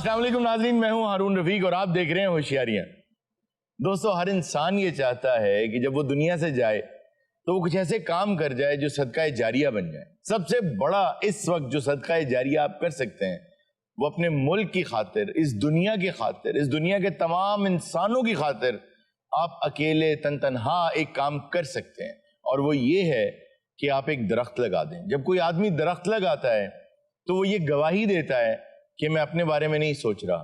अस्सलाम वालेकुम नाज़रीन, मैं हूं हारून रफीक और आप देख रहे हैं होशियारियां। दोस्तों, हर इंसान ये चाहता है कि जब वो दुनिया से जाए तो वो कुछ ऐसे काम कर जाए जो सदका जारिया बन जाए। सबसे बड़ा इस वक्त जो सदका जारिया आप कर सकते हैं वो अपने मुल्क की खातिर, इस दुनिया की खातिर, इस दुनिया के तमाम इंसानों की खातिर आप अकेले तनहा एक काम कर सकते हैं, और वो ये है कि आप एक दरख्त लगा दें। जब कोई आदमी दरख्त लगाता है तो वो ये गवाही देता है कि मैं अपने बारे में नहीं सोच रहा,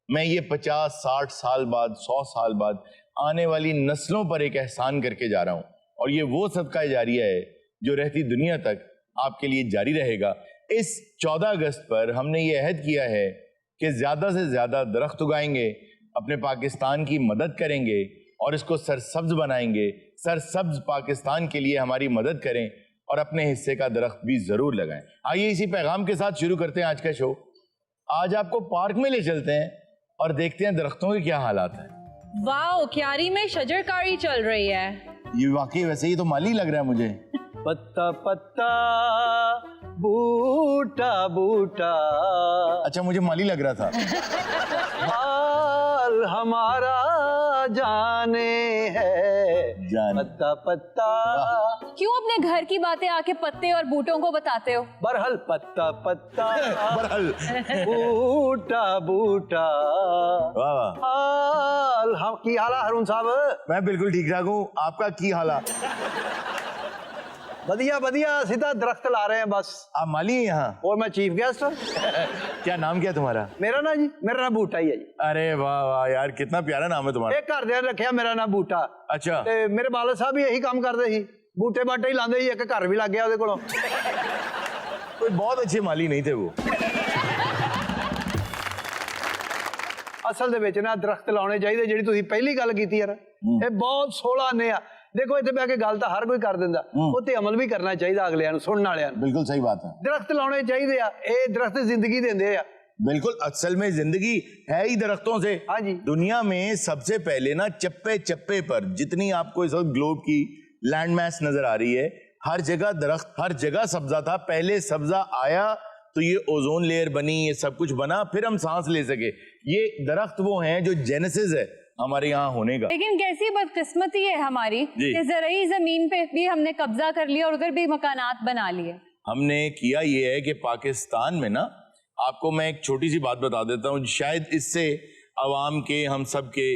मैं ये 50-60 साल बाद, 100 साल बाद आने वाली नस्लों पर एक एहसान करके जा रहा हूं। और ये वो सदका जारिया है जो रहती दुनिया तक आपके लिए जारी रहेगा। इस 14 अगस्त पर हमने ये अहद किया है कि ज्यादा से ज्यादा दरख्त उगाएंगे, अपने पाकिस्तान की मदद करेंगे और इसको सरसब्ज बनाएंगे। सरसब्ज पाकिस्तान के लिए हमारी मदद करें और अपने हिस्से का दरख्त भी जरूर लगाएं। आइए इसी पैगाम के साथ शुरू करते हैं आज का शो। आज आपको पार्क में ले चलते हैं और देखते हैं दरख्तों के क्या हालात हैं। वाओ, क्यारी में शजरकारी चल रही है। ये वाकई वैसे ही तो माली लग रहा है मुझे। पत्ता पत्ता बूटा बूटा। अच्छा, मुझे माली लग रहा था। हाल हमारा जाने है पत्ता पत्ता। क्यों अपने घर की बातें आके पत्ते और बूटों को बताते हो? बरहल पत्ता पत्ता बरहल बूटा बूटा। वाह वाह। हाल हम की हाल हारून साहब? मैं बिल्कुल ठीक ठाक हूँ, आपका की हालात? बढ़िया बढ़िया, सीधा दरख्त ला रहे हैं बस। आप माली हैं यहाँ? और मैं चीफ गेस्ट। क्या नाम क्या तुम्हारा? मेरा ना जी, मेरा नाम बूटा ही है जी। अरे वाह वाह यार, कितना प्यारा नाम है तुम्हारा। एक घर दे रखा मेरा नाम बूटा। अच्छा। ते मेरे बाल साहब भी यही काम करते ही, बूटे बाटे ही लाते ही, एक घर भी लग गया ਉਹਦੇ ਕੋਲੋਂ। कोई बहुत अच्छे माली नहीं थे वो। असल ਦੇ ਵਿੱਚ ਨਾ ਦਰਖਤ ਲਾਉਣੇ ਚਾਹੀਦੇ। ਜਿਹੜੀ ਤੁਸੀਂ ਪਹਿਲੀ ਗੱਲ ਕੀਤੀ ਯਾਰ, ਇਹ ਬਹੁਤ ਸੋਹਣਾ ਨੇ ਆ। देखो इतने बह के गल तो हर कोई कर दिंदा, उत्ते अमल भी करना चाहिए अगलियां नूं, सुनने वालियां नूं। बिल्कुल सही बात है। दरख्त लाने चाहिए आ, ये दरख्त जिंदगी देंदे आ। बिल्कुल, असल में जिंदगी है ही दरख्तों से। हाँ जी। दुनिया में सबसे पहले ना चप्पे चप्पे पर, जितनी आपको इस वक्त ग्लोब की लैंड मैस नजर आ रही है, हर जगह दरख्त, हर जगह सब्जा था। पहले सब्जा आया तो ये ओजोन लेयर बनी, ये सब कुछ बना, फिर हम सांस ले सके। ये दरख्त वो हैं जो जेनेसिस है हमारे यहाँ होने का। लेकिन कैसी बदकिस्मती है हमारी कि ज़राई जमीन पे भी हमने कब्जा कर लिया और उधर भी मकानात बना लिए। हमने किया ये है कि पाकिस्तान में ना, आपको मैं एक छोटी सी बात बता देता हूँ, शायद इससे अवाम के, हम सब के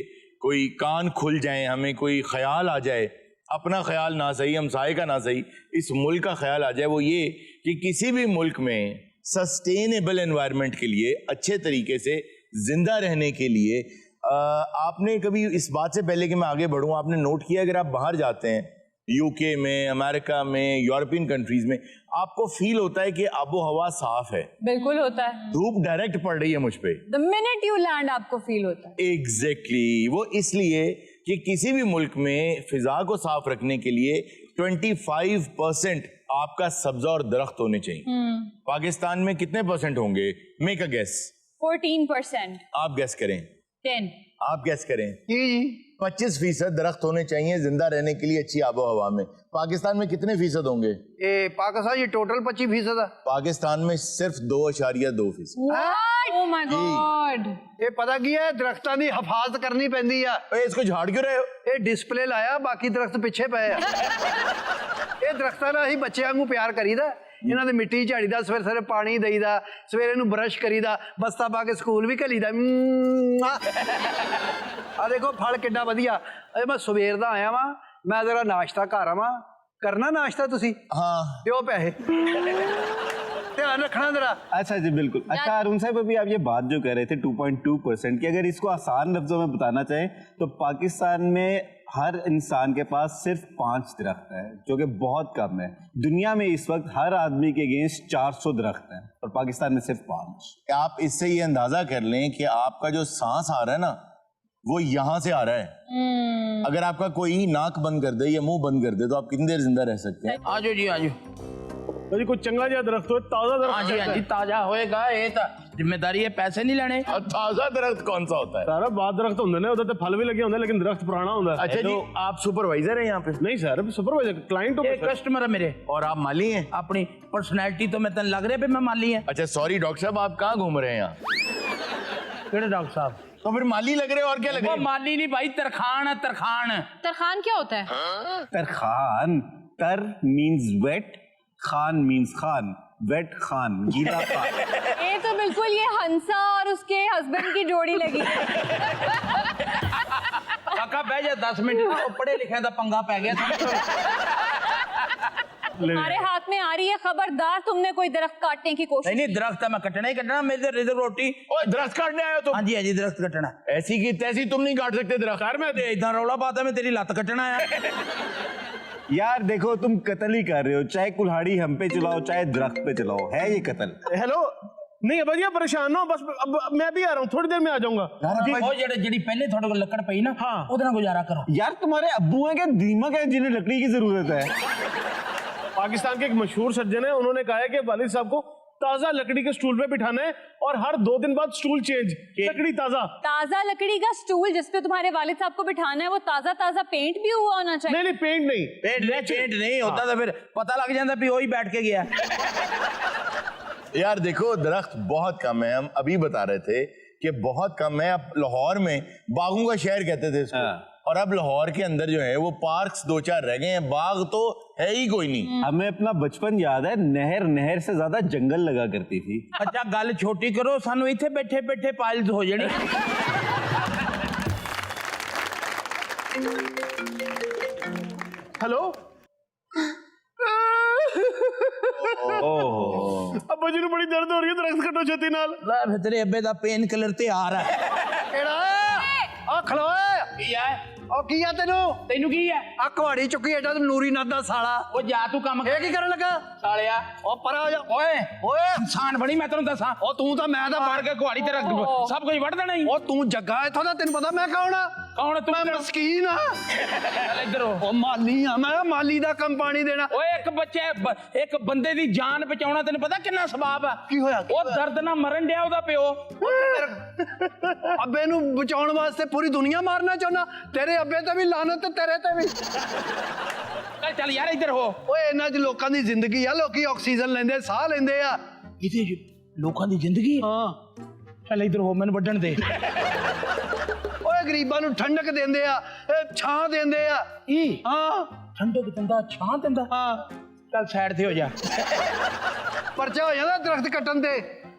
कोई कान खुल जाएं, हमें कोई ख्याल आ जाए, अपना ख्याल ना सही, हमसाये का ना सही, इस मुल्क का ख्याल आ जाए। वो ये कि किसी भी मुल्क में सस्टेनेबल एनवायरनमेंट के लिए, अच्छे तरीके से जिंदा रहने के लिए, आपने कभी इस बात से पहले कि मैं आगे बढ़ूं, आपने नोट किया अगर आप बाहर जाते हैं, यूके में, अमेरिका में, यूरोपियन कंट्रीज में, आपको फील होता है कि आबो हवा साफ है। बिल्कुल होता है। धूप डायरेक्ट पड़ रही है मुझ पे। The minute you land आपको फील होता है। एग्जैक्टली। वो इसलिए कि किसी भी मुल्क में फिजा को साफ रखने के लिए 25% आपका सब्जा और दरख्त होने चाहिए। पाकिस्तान में कितने परसेंट होंगे? Make a guess. 14%। आप गेस करें। 10। आप गेस करें। 25% दरख्त होने चाहिए जिंदा रहने के लिए अच्छी आबो हवा में। पाकिस्तान में कितने फीसद होंगे? ये पाकिस्तान ये टोटल 25% है। पाकिस्तान में सिर्फ 2.2%। Oh my God! ये पता की है, दरख्तां दी हिफाजत करनी पैंदी आ। इसको झाड़ क्यों रहे हो? ये डिस्प्ले लाया, बाकी दरख्त पिछे पे आ। ये दरख्तां नाल असीं बच्चे वांगू प्यार करीदा। इन्हां दे मिट्टी झाड़ीदा, सवेरे सवेरे पानी देईदा, सवेरे नूं ब्रश करीदा, बस्ता पा के स्कूल भी घलीदा। आ देखो फल किड्डा वधिया। अजे मैं सवेर दा आया वां, मैं जरा नाश्ता घर आवां। करना नाश्ता तुसी? हाँ। दिओ पैसे। ध्यान रखना जरा। अच्छा जी, बिल्कुल। अच्छा अरुण साहब, अभी आप ये बात जो कह रहे थे 2.2% की, अगर इसको आसान लफ्जों में बताना चाहें तो पाकिस्तान में हर इंसान के पास सिर्फ 5 दरख्त है, जो कि बहुत कम है। दुनिया में इस वक्त हर आदमी के अगेंस्ट 400 दरख्त हैं और पाकिस्तान में सिर्फ 5। आप इससे ये अंदाजा कर लें कि आपका जो सांस आ रहा है ना, वो यहाँ से आ रहा है। अगर आपका कोई नाक बंद कर दे या मुंह बंद कर दे तो आप कितनी देर जिंदा रह सकते हैं? आजो जी आजो। जी कोई चंगा जिहा दरख्त हो, ताजा दरख्त। हाँ जी हाँ जी, ताजा होएगा। ये तो जिम्मेदारी है, पैसे नहीं लेने। और ताजा दरख्त कौन सा होता है? सारा बाद दरख्त होंगे ने, उधर फल भी लगे होंगे लेकिन दरख्त पुराना होता है। अच्छा जी, आप सुपरवाइजर हैं यहाँ पे? नहीं सर, सुपरवाइजर क्लाइंट हो। कस्टमर है मेरे। और आप माली हैं? अपनी पर्सनैलिटी तो मैं तन लग रहा है मैं माली है। अच्छा सॉरी डॉक्टर साहब, आप कहाँ घूम रहे हैं यहाँ? केड़े डॉक्टर साहब? तो फिर माली लग रहे हो और क्या लग वो रहे हो? माली नहीं भाई, तरखान है तरखान। तरखान क्या होता है? तरखान, तर मींस वेट, खान मींस खान, वेट खान, गीला खान। ये तो बिल्कुल ये हंसा और उसके हस्बैंड की जोड़ी लगी। काका बह जा 10 मिनट, पढ़े लिखे दा पंगा पै गया। तुम्हारे हाथ में आ रही है, खबरदार तुमने कोई दरख्त काटने की कोशिश। नहीं दरख्त है, मैं कटना ही कटना, मेरे इधर रोटी। ओए, दरख्त काटने आए हो तुम? हाँ जी हाँ जी, दरख्त कटना। ऐसी की तैसी तुम नहीं काट सकते दरख्त। कर मैं इधर रौला पाता है, मैं तेरी लत कटना है। यार देखो तुम कत्ल ही कर रहे हो, चाहे कुल्हाड़ी हम पे चलाओ चाहे दरख्त पे चलाओ, है ये कत्ल। हेलो नहीं भैया परेशान ना हो, बस अब मैं भी आ रहा हूँ, थोड़ी देर में आ जाऊंगा। वो जेडी पहले थोड़े को लकड़ पई ना, हाँ। उधर ना गुजारा करो। यार तुम्हारे अब्बू हैं क्या दीमक है जिन्हें लकड़ी की जरूरत है? पाकिस्तान के एक मशहूर सज्जन है, उन्होंने कहा है कि वालिद साहब को ताजा लकड़ी के स्टूल पे बिठाना है और हर 2 दिन बाद स्टूल चेंज, लकड़ी ताजा। ताजा लकड़ी का स्टूल जिसपे तुम्हारे वालिद साहब को बिठाना है, वो ताजा ताजा पेंट भी हुआ होना चाहिए। नहीं पेंट नहीं, पेंट नहीं होता तो फिर पता लग जाता भी वही बैठ के गया। यार देखो, दरख्त बहुत कम है। हम अभी बता रहे थे कि बहुत कम है। अब लाहौर में बागों का शहर कहते थे इसको, और अब लाहौर के अंदर जो है वो पार्क्स 2-4 रह गए हैं, बाग तो है ही कोई नहीं। हमें अपना बचपन याद है, नहर से ज्यादा जंगल लगा करती थी। अच्छा गल छोटी करो, सानू इथे बैठे बैठे पाइल्स हो जानी। हेलो अब्बा जी बड़ी दर्द हो रही है, दरख्त कटो छेती नाल। फिर तेरे अब्बे दा पेन किलर ते आ रहा है। ਕਿਹੜਾ ਆ ਖਲੋਏ की है? ਉਹ ਕੀ ਆ ਤੈਨੂੰ तेनू की है? ਆ ਕੁਹਾੜੀ ਚੁੱਕੀ ਐਡਾ ਤੂੰ ਨੂਰੀ ਨਾਥ ਦਾ ਸਾਲਾ वो जा तू काम ਇਹ ਕੀ ਕਰਨ ਲੱਗਾ सालिया। ਉਹ ਪਰਾ ਹੋ ਜਾ ओए ਓਏ इंसान बनी, मैं तेनू दसा। ਉਹ ਤੂੰ ਤਾਂ ਮੈਂ ਤਾਂ मार के कुहाड़ी तेरा सब कुछ वड़ देना ही। ਉਹ ਤੂੰ ਜੱਗਾ ਇੱਥੋਂ ਦਾ ਤੈਨੂੰ ਪਤਾ ਮੈਂ ਕੌਣ ਆ कौन है तू? ਮੈਂ ਮਸਕੀਨ ਆ चल इधर हो। ਉਹ ਮਾਲੀ ਆ ਮੈਂ ਮਾਲੀ ਦਾ ਕੰਮ ਪਾਣੀ ਦੇਣਾ ओए एक बंदे दी जान बचाउणा तेनू पता किन्ना सवाब है? ਕੀ ਹੋਇਆ ਉਹ ਦਰਦ ਨਾਲ ਮਰਨ ਡਿਆ ਉਹਦਾ ਪਿਓ। ਅੱਬੇ ਨੂੰ ਬਚਾਉਣ ਵਾਸਤੇ ਪੂਰੀ ਦੁਨੀਆ ਮਾਰਨਾ ਚਾਹੁੰਦਾ ਤੇਰੇ ਅੱਬੇ ਤੇ ਵੀ ਲਾਨਤ ਤੇ ਤੇਰੇ ਤੇ ਵੀ ਚੱਲ ਚੱਲ ਯਾਰ ਇੱਧਰ ਹੋ। ਓਏ ਇਹਨਾਂ 'ਚ ਲੋਕਾਂ ਦੀ ਜ਼ਿੰਦਗੀ ਆ ਲੋਕੀ ਆਕਸੀਜਨ ਲੈਂਦੇ ਸਾਹ ਲੈਂਦੇ ਆ ਇਹਦੇ ਲੋਕਾਂ ਦੀ ਜ਼ਿੰਦਗੀ। ਹਾਂ ਚੱਲ ਇੱਧਰ ਹੋ, ਮੈਨੂੰ ਵੱਢਣ ਦੇ। ਓਏ ਗਰੀਬਾਂ ਨੂੰ ਠੰਡਕ ਦਿੰਦੇ ਆ ਛਾਂ ਦਿੰਦੇ ਆ ਇਹ ਹਾਂ ਠੰਡਕ ਦਿੰਦਾ, ਛਾਂ ਦਿੰਦਾ। ਹਾਂ ਚੱਲ ਸਾਈਡ ਤੇ ਹੋ ਜਾ। ਪਰਚਾ ਹੋ ਜਾਂਦਾ ਦਰਖਤ ਕੱਟਣ ਤੇ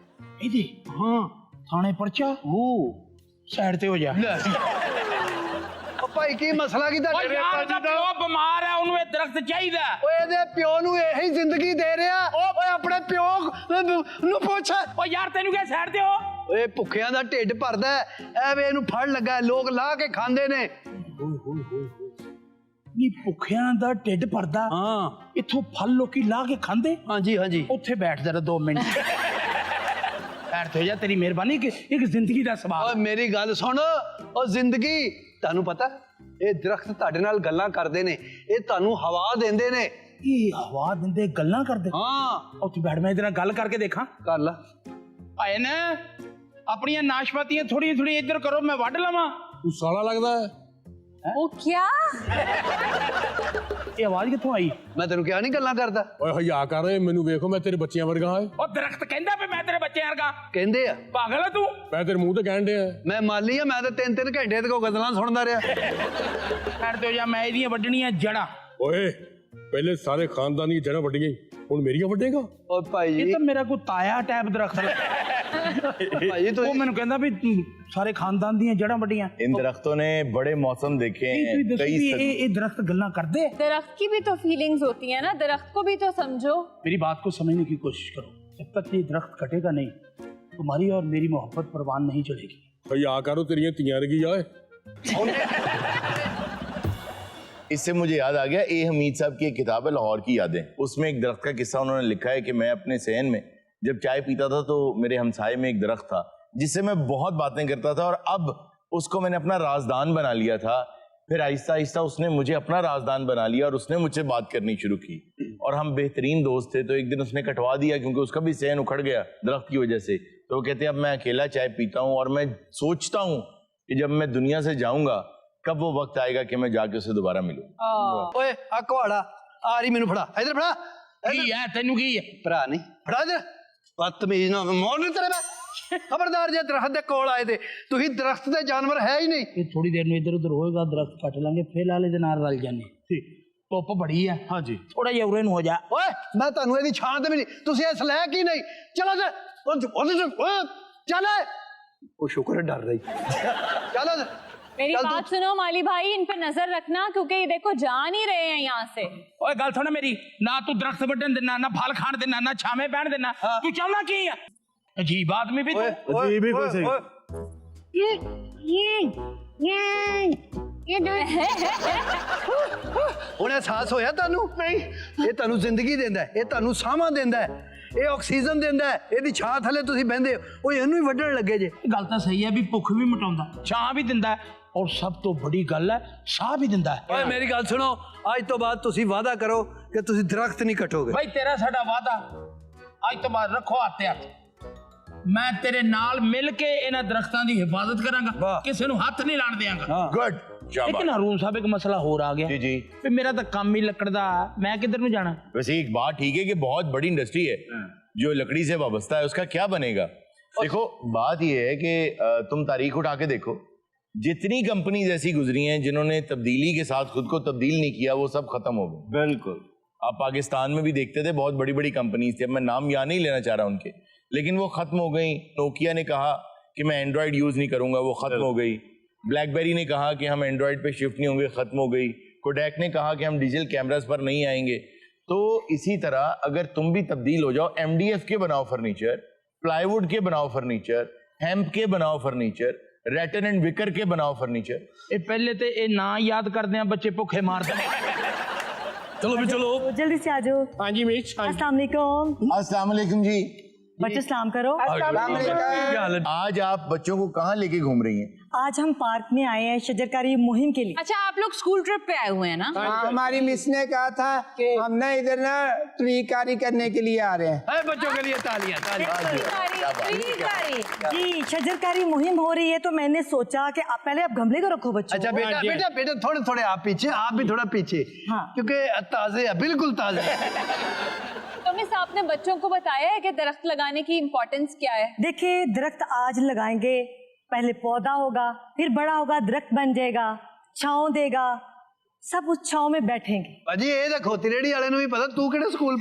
ਇਹਦੇ ਹਾਂ ਥਾਣੇ ਪਰਚਾ, ਸਾਈਡ ਤੇ ਹੋ ਜਾ। ਓ ਭਾਈ ਕੀ ਮਸਲਾ ਕੀ ਓ ਤੁਹਾਡੇ ਯਾਰ ਦਾ ਪਿਓ ਬਿਮਾਰ ਹੈ, ਉਹਨੂੰ ਇਹ ਦਰਖਤ ਚਾਹੀਦਾ। ਓਏ ਇਹਦੇ ਪਿਓ ਨੂੰ ਇਹੀ ਜ਼ਿੰਦਗੀ ਦੇ ਰਿਹਾ ਓਏ ਆਪਣੇ ਪਿਓ ਨੂੰ ਪੁੱਛ ਓ ਯਾਰ ਤੈਨੂੰ ਕਿਹਾ ਸਾਈਡ ਤੇ ਹੋ। ਓਏ ਭੁੱਖਿਆਂ ਦਾ ਢਿੱਡ ਭਰਦਾ ਐਵੇਂ ਇਹਨੂੰ ਫੜ ਲੱਗਾ ਲੋਕ ਲਾਹ ਕੇ ਖਾਂਦੇ ਨੇ ਨੀ ਭੁੱਖਿਆਂ ਦਾ ਢਿੱਡ ਭਰਦਾ। ਹਾਂ ਇੱਥੋਂ ਫਲ ਲੋਕੀ ਲਾ ਕੇ ਖਾਂਦੇ। ਹਾਂਜੀ ਹਾਂਜੀ ਉੱਥੇ ਬੈਠ ਜਰਾ 2 ਮਿੰਟ। ਸਾਈਡ ਤੇ ਹੋ ਜਾ, ਤੇਰੀ ਮਿਹਰਬਾਨੀ। ਕਿ ਇੱਕ ਜ਼ਿੰਦਗੀ ਦਾ ਸਵਾਲ। ਓਏ ਮੇਰੀ ਗੱਲ ਸੁਣ ਉਹ ਜ਼ਿੰਦਗੀ ਤੁਹਾਨੂੰ ਪਤਾ ਇਹ ਦਰਖਤ ਤੁਹਾਡੇ ਨਾਲ ਗੱਲਾਂ ਕਰਦੇ ਨੇ ਇਹ ਤੁਹਾਨੂੰ ਹਵਾ ਦਿੰਦੇ ਨੇ ਇਹ ਹਵਾ ਦਿੰਦੇ ਗੱਲਾਂ ਕਰਦੇ। ਹਾਂ ਉੱਥੇ ਬੈਠ, ਮੈਂ ਇਹਦੇ ਨਾਲ ਗੱਲ ਕਰਕੇ ਦੇਖਾਂ। ਕਰ ਲਾ ਭਾਏ ਨੇ ਆਪਣੀਆਂ ਨਾਸ਼ਪਾਤੀਆਂ ਥੋੜੀਆਂ ਥੋੜੀਆਂ ਇੱਧਰ ਕਰੋ, ਮੈਂ ਵੱਢ ਲਵਾਂ। ਤੂੰ ਸਾਲਾ ਲੱਗਦਾ ਹੈ। वो क्या? ਇਹ ਆਵਾਜ਼ ਕਿੱਥੋਂ ਆਈ? ਮੈਂ ਤੈਨੂੰ ਕਿਹਾ ਨਹੀਂ ਗੱਲਾਂ ਕਰਦਾ ਓਏ ਹਯਾ ਕਰ ਮੈਨੂੰ ਵੇਖੋ, ਮੈਂ ਤੇਰੇ ਬੱਚਿਆਂ ਵਰਗਾ ਹਾਂ। ਉਹ ਦਰਖਤ ਕਹਿੰਦਾ ਵੀ ਮੈਂ ਤੇਰੇ ਬੱਚੇ ਵਰਗਾ। ਕਹਿੰਦੇ ਆ ਪਾਗਲ ਹੈ ਤੂੰ? ਮੈਂ ਤੇਰੇ ਮੂੰਹ ਤੇ ਕਹਿਣ ਡਿਆ। ਮੈਂ ਮਾਲੀ ਆ ਮੈਂ ਤਾਂ 3-3 ਘੰਟੇ ਤੇ ਕੋ ਗਜ਼ਲਾਂ ਸੁਣਦਾ ਰਿਹਾ ਸਾਈਡ ਤੇ ਹੋ ਜਾ, ਮੈਂ ਇਹਦੀਆਂ ਵੱਢਣੀਆਂ ਜੜਾਂ। ਓਏ ਪਹਿਲੇ ਸਾਰੇ ਖਾਨਦਾਨ ਦੀਆਂ ਜੜ੍ਹਾਂ ਵੱਡੀਆਂ, ਹੁਣ ਮੇਰੀਆਂ ਵੱਡੇਗਾ? ਓ ਭਾਈ ਇਹ ਜੀ ਤਾਂ ਮੇਰਾ ਕੋਈ ਤਾਇਆ ਟੈਪ ਦਰਖਤ ਹੈ। ਭਾਈ ਤੂੰ ਉਹ ਮੈਨੂੰ ਕਹਿੰਦਾ ਵੀ ਸਾਰੇ ਖਾਨਦਾਨ ਦੀਆਂ ਜੜਾਂ ਵੱਡੀਆਂ। इन दरख्तों ने बड़े मौसम देखे हैं, ਤੁਸੀਂ ਦੱਸੋ कई ਵੀ सदी- ਇਹ दरख्त गल्ला करते? दरख्त की भी तो फीलिंग्स होती है ना, दरख्त को भी तो समझो। मेरी बात को समझने की कोशिश करो। जब तक ये दरख्त कटेगा नहीं, तुम्हारी और मेरी मोहब्बत परवान नहीं चढ़ेगी। ਹਯਾ ਕਰੋ, ਤੇਰੀਆਂ ਧੀਆਂ ਰਗੀ ਜਾਏ। इससे मुझे याद आ गया, ए हमीद साहब की एक किताब है लाहौर की यादें, उसमें एक दरख्त का किस्सा उन्होंने लिखा है कि मैं अपने सहन में जब चाय पीता था तो मेरे हमसाये में एक दरख्त था जिससे मैं बहुत बातें करता था और अब उसको मैंने अपना राजदान बना लिया था। फिर आहिस्ता आहिस्ता उसने मुझे अपना राजदान बना लिया और उसने मुझसे बात करनी शुरू की और हम बेहतरीन दोस्त थे। तो एक दिन उसने कटवा दिया क्योंकि उसका भी सहन उखड़ गया दरख्त की वजह से। तो वो कहते अब मैं अकेला चाय पीता हूँ और मैं सोचता हूँ कि जब मैं दुनिया से जाऊंगा कब वो वक्त आएगा कि मैं जाके उसे दोबारा मिलूं। ਓਏ ਆ ਕੁਹਾੜਾ ਆ ਰਹੀ ਮੈਨੂੰ ਫੜਾ ਇਧਰ ਫੜਾ की है तेनू की है? ਭਰਾ ਨਹੀਂ ਫੜਾ ਇਧਰ ਬਦਤਮੀਜ਼ ਨਾ ਮੋੜ ਨਹੀਂ ਤੇਰੇ ਮੈਂ खबरदार जे दरख्त दे कोल आए थे तुही दरख्त दे जानवर है ही नहीं। ये थोड़ी देर में इधर उधर होएगा, दरख्त कट लेंगे, फिलहाल ਇਹਦੇ ਨਾਲ रल जाने। ਧੁੱਪ ਬੜੀ ਹੈ। हाँ जी ਥੋੜਾ ਜਿਹਾ ਉਰੇ ਨੂੰ ਹੋ ਜਾ। ओए मैं ਤੁਹਾਨੂੰ ਇਹਦੀ ਛਾਂ ਤੇ ਮਿਲੀ, ਤੁਸੀਂ ਇਸ ਲਾਇਕ ਹੀ नहीं। चलो जे चल वो शुक्र है डर रही। चलो मेरी चल बात सुनो माली भाई, इन पे नजर रखना क्योंकि ये देखो जा नहीं रहे हैं यहाँ से। ਓਏ ਗੱਲ ਸੁਣ ਮੇਰੀ, ਨਾ ਤੂੰ ਦਰਖਤ ਵੱਢਣ ਦੇਣਾ, ਨਾ ਫਲ ਖਾਣ ਦੇਣਾ, ਨਾ ਛਾਵੇਂ ਬਹਿਣ ਦੇਣਾ, ਤੂੰ ਚਾਹੁੰਦਾ ਕੀ ਆ? ਅਜੀਬ ਆਦਮੀ ਵੀ ਤੂੰ। जी भी कोई सही ਹੁਣ ਅਹਿਸਾਸ ਹੋਇਆ ਤੁਹਾਨੂੰ? ਨਹੀਂ, ਇਹ ਤੁਹਾਨੂੰ ਜ਼ਿੰਦਗੀ ਦਿੰਦਾ ਹੈ, ਇਹ ਤੁਹਾਨੂੰ ਸਾਹਾਂ ਦਿੰਦਾ ਹੈ, ਇਹ ਆਕਸੀਜਨ ਦਿੰਦਾ ਹੈ, ਇਹਦੀ ਛਾਂ ਥੱਲੇ ਤੁਸੀਂ ਬਹਿੰਦੇ ਹੋ, ਉਹ ਇਹਨੂੰ ਹੀ ਵੱਢਣ ਲੱਗੇ ਜੇ। ਗੱਲ ਤਾਂ ਸਹੀ ਹੈ ਵੀ ਭੁੱਖ ਵੀ ਮਿਟਾਉਂਦਾ, ਛਾਂ ਵੀ ਦਿੰਦਾ ਔਰ ਸਭ ਤੋਂ ਬੜੀ ਗੱਲ ਹੈ ਸਾਹ ਵੀ ਦਿੰਦਾ ਹੈ। ਓਏ ਮੇਰੀ ਗੱਲ ਸੁਣੋ, ਅੱਜ ਤੋਂ ਬਾਅਦ ਤੁਸੀਂ ਵਾਅਦਾ ਕਰੋ ਕਿ ਤੁਸੀਂ ਦਰਖਤ ਨਹੀਂ ਕੱਟੋਗੇ। ਭਾਈ ਤੇਰਾ ਸਾਡਾ ਵਾਅਦਾ, ਅੱਜ ਤੋਂ ਬਾਅਦ ਰੱਖੋ ਹੱਥ ਤੇ ਹੱਥ। ਮੈਂ ਤੇਰੇ ਨਾਲ ਮਿਲ ਕੇ ਇਹਨਾਂ ਦਰਖਤਾਂ ਦੀ ਹਿਫਾਜ਼ਤ ਕਰਾਂਗਾ, ਕਿਸੇ ਨੂੰ ਹੱਥ ਨਹੀਂ ਲਾਣ ਦਿਆਂਗਾ। गुड लेकिन अरुण साहब एक मसला हो आ गया। जी जी। फिर मेरा तो काम ही लकड़ दा, मैं किधर ਨੂੰ ਜਾਣਾ? वैसे एक बात ठीक है कि बहुत बड़ी इंडस्ट्री है जो लकड़ी से वाबस्ता है, उसका क्या बनेगा? देखो बात यह है कि तुम तारीख उठा के देखो, जितनी कंपनीज ऐसी गुजरी हैं जिन्होंने तब्दीली के साथ खुद को तब्दील नहीं किया, वो सब खत्म हो गए। बिल्कुल। आप पाकिस्तान में भी देखते थे बहुत बड़ी बड़ी कंपनीज थी, अब मैं नाम यहाँ नहीं लेना चाह रहा उनके, लेकिन वो खत्म हो गई। नोकिया ने कहा कि मैं एंड्रॉयड यूज नहीं करूंगा, वो खत्म हो गई। ब्लैकबेरी ने कहा कि हम एंड्रॉयड पे शिफ्ट नहीं होंगे, खत्म हो गई। कोडैक ने कहा कि हम डिजिटल कैमरास पर नहीं आएंगे। तो इसी तरह अगर तुम भी तब्दील हो जाओ, MDF के बनाओ फर्नीचर, प्लाईवुड के बनाओ फर्नीचर, हेम्प के बनाओ फर्नीचर, रैटन एंड विकर के बनाओ फर्नीचर। ये पहले तो ये ना याद करते हैं, बच्चे भुखे मारते हैं। चलो भी चलो। जल्दी से आ जाओ। हाँ जी मीच, हाँ जी। अस्सलाम वालेकुम। अस्सलाम वालेकुम जी। बच्चे सलाम करो। आज आप बच्चों को कहाँ लेके घूम रही हैं? आज हम पार्क में आए हैं शजरकारी मुहिम के लिए। अच्छा आप लोग स्कूल ट्रिप पे आए हुए हैं ना? हमारी मिस ने कहा था कि हम ना इधर ना ट्रीकारी करने के लिए आ रहे हैं। अरे बच्चों के लिए तालियां जी शजरकारी मुहिम हो रही है तो मैंने सोचा कि आप पहले आप गमले को रखो बच्चों। अच्छा बेटा बेटा बेटा थोड़े थोड़े आप पीछे, आप भी थोड़ा पीछे। हाँ। क्योंकि ताजे है, बिल्कुल ताजे। तो मिस आपने बच्चों को बताया है कि दरख्त लगाने की इम्पोर्टेंस क्या है? देखिए दरख्त आज लगाएंगे, पहले पौधा होगा, फिर बड़ा होगा, दरख्त बन जाएगा, छांव देगा, सब उस छांव में बैठेंगे। भाजी ये तो खोती रेड़ी वाले भी पता तू किहड़े स्कूल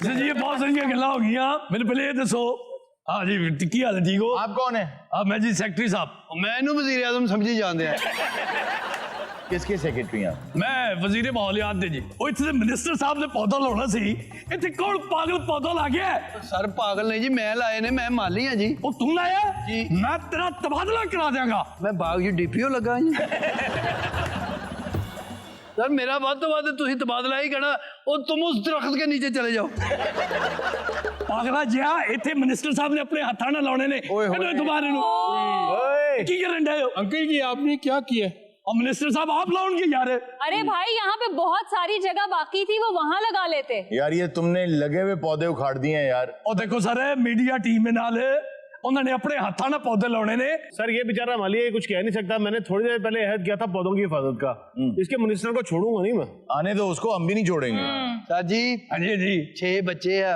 जी ये बहुत सारी गल्लां हो गई। मैंने पहले ये दसो। हाँ जी की हाल है, ठीक हो? आप कौन है? मैं जी सेक्रेटरी साहब। मैं इन्हू वजीर आजम समझी जाते हैं। किसके सेक्रेटरी आप? मैं वजीर माहौलियात दे जी। ਉਹ ਇੱਥੇ ਮਿਨਿਸਟਰ ਸਾਹਿਬ ਨੇ ਪੌਦਾ ਲਾਉਣਾ ਸੀ, ਇੱਥੇ ਕੌਣ ਪਾਗਲ ਪੌਦਾ ਲਾ ਗਿਆ? सर पागल नहीं जी, मैं लाए ने, मैं माली हाँ जी। ਉਹ ਤੂੰ ਲਾਇਆ ਜੀ। ਮੈਂ ਤੇਰਾ ਤਬਾਦਲਾ ਕਰਾ ਦਿਆਂਗਾ। मैं बाग जी DPO लगा जी। सर मेरा ਵੱਧ ਤੋਂ ਵੱਧ ਤੁਸੀਂ ਤਬਾਦਲਾ ਹੀ ਕਰਨਾ, और तुम उस दरख्त के नीचे चले जाओ। ਪਾਗਲਾ ਜਿਹਾ ਇੱਥੇ ਮਿਨਿਸਟਰ ਸਾਹਿਬ ਨੇ ਆਪਣੇ ਹੱਥਾਂ ਨਾਲ ਲਾਉਣੇ ਨੇ। ਇਹਨੂੰ ਦੁਬਾਰੇ ਨੂੰ ਕੀ ਕਰਨ ਡਏ ਹੋ? अंकल जी आपने क्या किया? और मिनिस्टर साहब आप लाओगे यार? अरे भाई यहाँ पे बहुत सारी जगह बाकी थी, वो वहाँ लगा लेते। यार ये तुमने लगे हुए पौधे उखाड़ दिए हैं यार। और देखो सर मीडिया टीम नाल उन्होंने अपने हाथों ना पौधे लाने ने। सर ये बेचारा माली है, कुछ कह नहीं सकता। मैंने थोड़ी देर पहले अहद किया था पौधों की हिफाजत का, इसके मिनिस्टर को छोड़ूंगा नहीं मैं। आने दो उसको, हम भी नहीं छोड़ेंगे। सर जी हाँ जी जी 6 बच्चे है,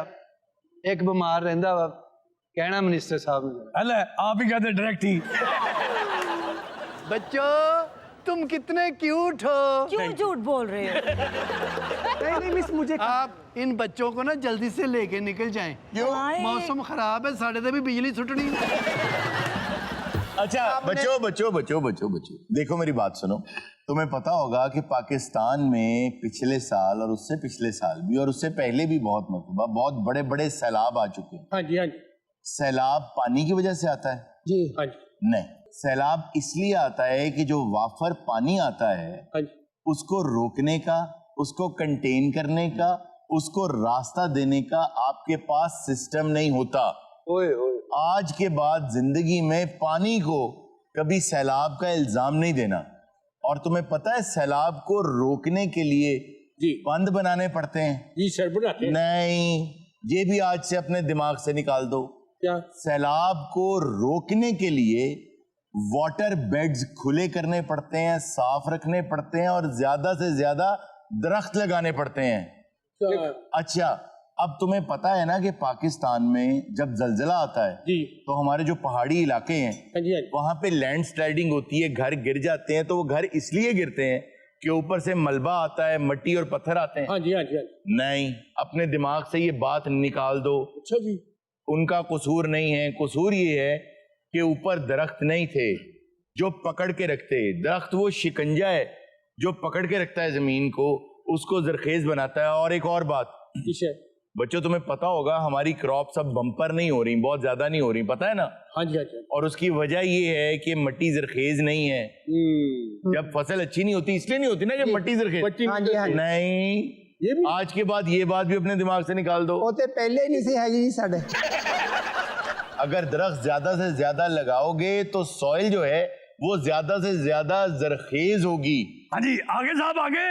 एक बीमार रहता वा, कहना मिनिस्टर साहब ने। अले आप ही कहते डायरेक्ट ही। बच्चों तुम कितने क्यूट हो। क्यों झूठ बोल रहे हो? नहीं मिस मुझे आप इन बच्चों को ना जल्दी से लेके निकल जाएं। आए। मौसम खराब है, साढ़े ते भी बिजली सुटनी। अच्छा बच्चों बच्चों बच्चों बच्चों बच्चों देखो मेरी बात सुनो। तुम्हें पता होगा कि पाकिस्तान में पिछले साल और उससे पिछले साल भी और उससे पहले भी बहुत मरतबा बहुत बड़े बड़े सैलाब आ चुके हैं। हाँ जी हाँ जी सैलाब पानी की वजह से आता है? जी हाँ जी नहीं, सैलाब इसलिए आता है कि जो वाफर पानी आता है हाँ जी। उसको रोकने का, उसको कंटेन करने का, उसको रास्ता देने का आपके पास सिस्टम नहीं होता। ओए ओए आज के बाद जिंदगी में पानी को कभी सैलाब का इल्जाम नहीं देना। और तुम्हें पता है सैलाब को रोकने के लिए जी बंद बनाने पड़ते हैं। जी सर बनाते हैं। नहीं, ये भी आज से अपने दिमाग से निकाल दो। क्या? सैलाब को रोकने के लिए वाटर बेड्स खुले करने पड़ते हैं, साफ रखने पड़ते हैं और ज्यादा से ज्यादा दरख्त लगाने पड़ते हैं। अच्छा अब तुम्हें पता है ना कि पाकिस्तान में जब जलजिला आता है जी तो हमारे जो पहाड़ी इलाके हैं हाँ जी हाँ जी वहां पे लैंड स्लाइडिंग होती है, घर गिर जाते हैं। तो वो घर इसलिए गिरते हैं कि ऊपर से मलबा आता है, मिट्टी और पत्थर आते हैं। हाँ जी हाँ जी हाँ जी। नहीं, अपने दिमाग से ये बात निकाल दो। अच्छा जी। उनका कसूर नहीं है, कसूर ये है कि ऊपर दरख्त नहीं थे जो पकड़ के रखते। दरख्त वो शिकंजा है जो पकड़ के रखता है जमीन को, उसको जरखेज बनाता है। और एक और बात बच्चों, तुम्हें पता होगा हमारी क्रॉप सब बम्पर नहीं हो रही, बहुत ज्यादा नहीं हो रही, पता है ना? हाँ जी हाँ जी। और उसकी वजह ये है कि मिट्टी जरखेज नहीं है। जब फसल अच्छी नहीं होती इसलिए नहीं होती ना कि मिट्टी जरखेज। हाँ जी हाँ जी। नहीं, आज के बाद ये बात भी अपने दिमाग से निकाल दो। वो तो पहले ही नहीं सी हैगी जी साडे। अगर दरख्त ज्यादा से ज्यादा लगाओगे तो सॉइल जो है वो ज्यादा से ज्यादा जरखेज होगी। हाँ जी, आगे साहब आगे।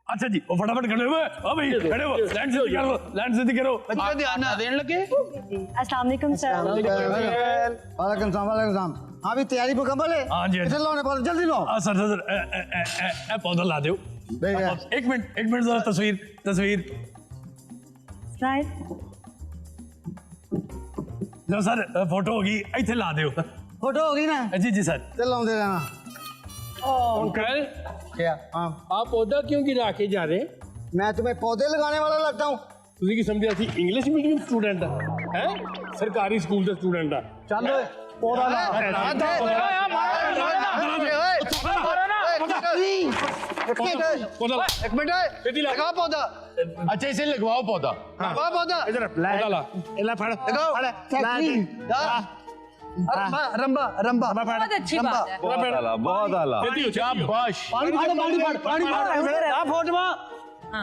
अच्छा जी, वो फटाफट खड़े हुए। ओ भाई खड़े हो, लैंड से करो, लैंड से करो। बच्चा ध्यान ना देने लगे। अस्सलाम वालेकुम सर। वालेकुम सलाम। हाँ भी तैयारी मुकम्मल है। हाँ जी, हाँ जी। इधर लो ने पौधा जल्दी लो। सर पौधा ला दो। एक मिनट जरा तस्वीर राइट। लो सर, फोटो होगी, इथे ला दो। फोटो होगी ना? जी सर। चलो दे देना। अंकल क्या? हाँ, आप पौधा क्यों गिरा के जा रहे हैं? मैं तुम्हें पौधे लगाने वाला लगता हूँ। ਤੁਸੀਂ ਕੀ ਸਮਝਿਆ ਸੀ ਇੰਗਲਿਸ਼ ਮੀਡੀਅਮ ਸਟੂਡੈਂਟ ਹੈ ਸਰਕਾਰੀ ਸਕੂਲ ਦਾ ਸਟੂਡੈਂਟ ਆ चलो पौधा ला। एक मिनट लगा पौधा। अच्छा इसे लगवाओ पौधा। लगा पौधा। ਪੌਦਾ ਲਾ ਇਹਲਾ ਫੜ लगाओ। रंबा रंबा बहुत अच्छी बात है। बहुत आला, बहुत आला। शाबाश।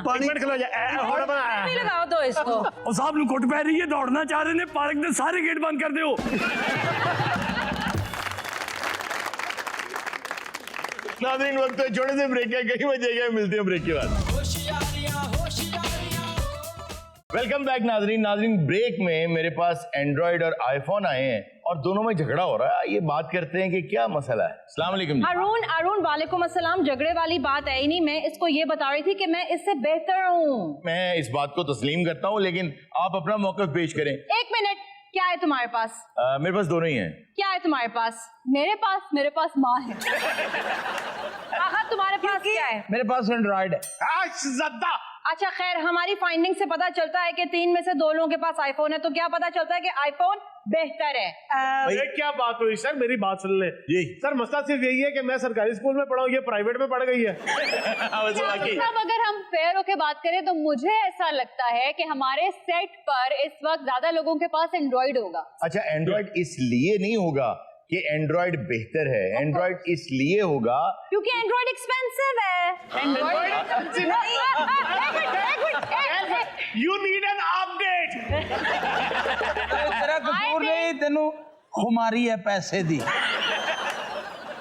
पानी खलो जा होड़ बना भी लगाओ दो इसको। ਉਹ ਸਾਹਿਬ ਨੂੰ ਕੁੱਟ ਪੈ ਰਹੀ ਹੈ, ਦੌੜਨਾ ਚਾਹ ਰਹੇ ਨੇ, ਪਾਰਕ ਦੇ ਸਾਰੇ ਗੇਟ ਬੰਦ ਕਰ ਦਿਓ। नाज़रीन वक्त है छोटे से ब्रेक है, कहीं बचेगा, मिलते हैं ब्रेक के बाद। वेलकम बैक नाज़रीन ब्रेक में मेरे पास एंड्रॉइड और आईफोन आए हैं और दोनों में झगड़ा हो रहा है। ये बात करते हैं कि क्या मसला है। अस्सलाम वालेकुम जी। अरुण वालेकुम अस्सलाम। झगड़े वाली बात है ही नहीं, मैं इसको ये बता रही थी कि मैं इससे बेहतर हूँ। मैं इस बात को तस्लीम करता हूँ, लेकिन आप अपना मौक़िफ़ पेश करें। एक मिनट, क्या है तुम्हारे पास? मेरे पास दोनों ही हैं। क्या है तुम्हारे पास? मेरे पास माँ है। तुम्हारे पास क्या है? मेरे पास एंड्रॉइड है। अच्छा खैर, हमारी फाइंडिंग से पता चलता है कि 3 में से 2 लोगों के पास आईफोन है, तो क्या पता चलता है कि आईफोन बेहतर है। ये क्या बात हुई सर? मेरी बात सुन ले जी सर। मसला सिर्फ यही है कि मैं सरकारी स्कूल में पढ़ा हूँ, ये प्राइवेट में पढ़ गई है। साहब अगर हम फेयर होके बात करें तो मुझे ऐसा लगता है कि हमारे सेट पर इस वक्त ज्यादा लोगों के पास एंड्रॉइड होगा। अच्छा, एंड्रॉइड इसलिए नहीं होगा कि एंड्रॉइड बेहतर है, एंड्रॉइड इसलिए होगा क्योंकि एंड्रॉइड एक्सपेंसिव है। Android You need an update। तेरा कसूर नहीं, तेनू खुमारी है पैसे दी।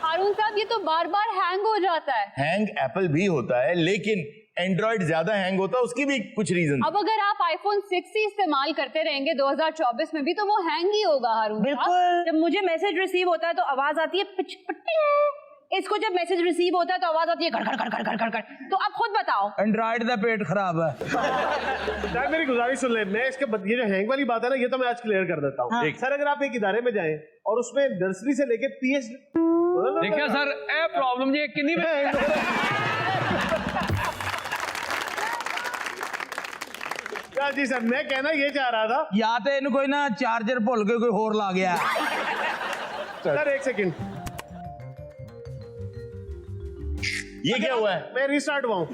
हारून साहब, ये तो बार बार हैंग हो जाता है। हैंग एप्पल भी होता है, लेकिन एंड्रॉइड ज्यादा हैंग होता है, उसकी भी कुछ रीजन। अब अगर आप आईफोन 6 ही इस्तेमाल करते रहेंगे 2024 में भी, तो वो हैंग ही होगा हारून साहब। जब मुझे मैसेज रिसीव होता है तो आवाज आती है पिच पट्टी, इसको जब मैसेज रिसीव होता है तो आवाज आती है गड़ गड़ गड़ गड़ गड़ गड़। तो अब खुद बताओ। एंड्रॉइड का पेट खराब है। सर मेरी गुजारिश सुन ले, मैं इसके ये जो हैंग वाली बात है ना, ये तो मैं आज क्लियर कर देता हूँ। सर अगर आप एक इदारे में जाएं और उसमें नर्सरी से लेके PhD देखिए सर, ए प्रॉब्लम जी कितनी जी सर, मैं कहना ये चाह रहा था, या तो इन कोई ना चार्जर भूल के कोई होर ला गया। सर एक सेकंड, ये क्या हुआ है? मैं रिस्टार्ट हुआ हूँ।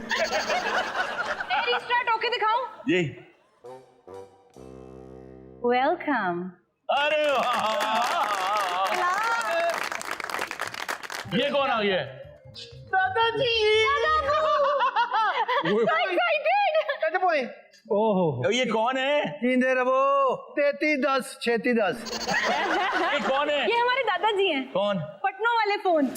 रिस्टार्ट होके दिखाऊं? जी वेलकम। अरे ये कौन आ गया? दादाजी। ओहो, ये कौन है? जींदे रहो। 3310 3610। ये कौन है? ये हमारे दादाजी हैं। कौन? पटनों वाले फोन।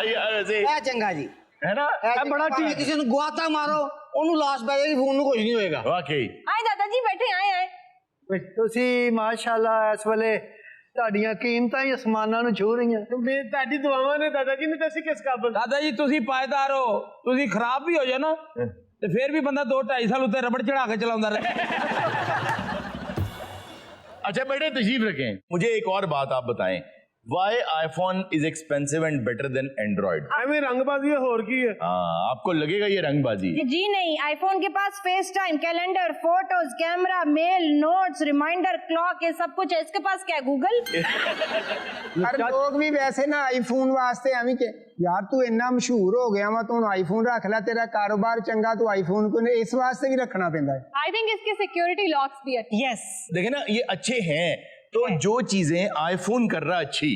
यार ऐसे चंगा जी है ना? बड़ा ठीक। किसी ने गुआता मारो ਉਹਨੂੰ ਲਾਸ ਪੈ ਜਾਏਗੀ, ਫੋਨ ਨੂੰ ਕੁਝ ਨਹੀਂ ਹੋਏਗਾ। वाकई आए दादाजी, बैठे आए। ਤੁਸੀਂ ਮਾਸ਼ਾਅੱਲਾ ਇਸ ਵੇਲੇ ਤੁਹਾਡੀਆਂ ਕੀਮਤਾਂ ਹੀ ਅਸਮਾਨਾਂ ਨੂੰ ਛੂ ਰਹੀਆਂ। ਤੁਹਾਡੀ ਦੁਆਵਾਂ ਨੇ ਦਾਦਾਜੀ ਨੇ, ਤੁਸੀਂ ਕਿਸ ਕਾਬਲ? दादा जी तुसी पायदार हो, तुसी खराब भी हो जाए ना ਤੇ ਫਿਰ ਵੀ ਬੰਦਾ 2-2.5 ਸਾਲ ਉੱਤੇ ਰਬੜ ਚੜਾ ਕੇ ਚਲਾਉਂਦਾ ਰਹੇ। अच्छा बेटे तशरीफ रखें। मुझे एक और बात आप बताएं, why iPhone is expensive and better than Android? ਐਵੇਂ ਰੰਗਬਾਜ਼ੀ ਹੈ, ਹੋਰ ਕੀ ਹੈ? हाँ, आपको लगेगा ये रंगबाजी है। जी नहीं, आईफोन के पास FaceTime, calendar, photos, camera, mail, notes, reminder, clock, ये सब कुछ है। इसके पास क्या है, गूगल? पर लोग भी वैसे ना आईफोन वास्ते एवं के यार तू इन्ना मशहूर हो गया वा तू आईफोन रख ला, तेरा कारोबार चंगा, तू आईफोन को इस वास्ते भी रखना पैंदा है। आई थिंक इसके सिक्योरिटी लॉक्स भी अच्छे। यस, देखे ना, ये अच्छे हैं, तो जो चीजें आईफोन कर रहा अच्छी,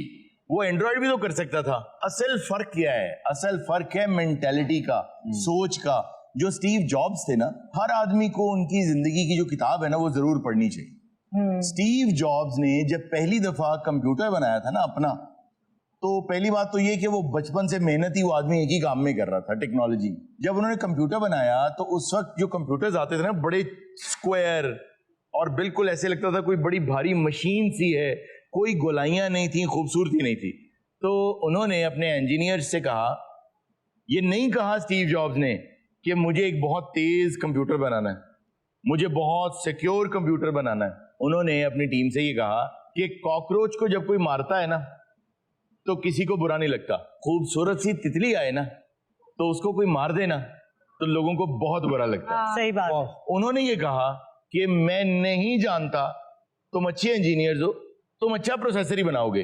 वो एंड्रॉइड भी तो कर सकता था। असल फर्क क्या है? असल फर्क है मेंटेलिटी का, सोच का। जो स्टीव जॉब्स थे ना, हर आदमी को उनकी जिंदगी की जो किताब है ना वो जरूर पढ़नी चाहिए। स्टीव जॉब्स ने जब पहली दफा कंप्यूटर बनाया था ना अपना, तो पहली बात तो ये कि वो बचपन से मेहनती वो आदमी एक ही काम में कर रहा था, टेक्नोलॉजी। जब उन्होंने कंप्यूटर बनाया तो उस वक्त जो कंप्यूटर्स आते थे ना, बड़े स्क्वायर और बिल्कुल ऐसे लगता था कोई बड़ी भारी मशीन सी है, कोई गोलाइयां नहीं थी, खूबसूरती नहीं थी। तो उन्होंने अपने इंजीनियर्स से कहा, ये नहीं कहा स्टीव जॉब्स ने कि मुझे एक बहुत तेज कंप्यूटर बनाना है, मुझे बहुत सिक्योर कंप्यूटर बनाना है। उन्होंने अपनी टीम से ये कहा कि कॉकरोच को जब कोई मारता है ना तो किसी को बुरा नहीं लगता, खूबसूरत सी तितली आए ना तो उसको कोई मार देना तो लोगों को बहुत बुरा लगता है। सही बात है। उन्होंने ये कहा कि मैं नहीं जानता तुम अच्छे इंजीनियर्स हो, तुम अच्छा प्रोसेसर ही बनाओगे।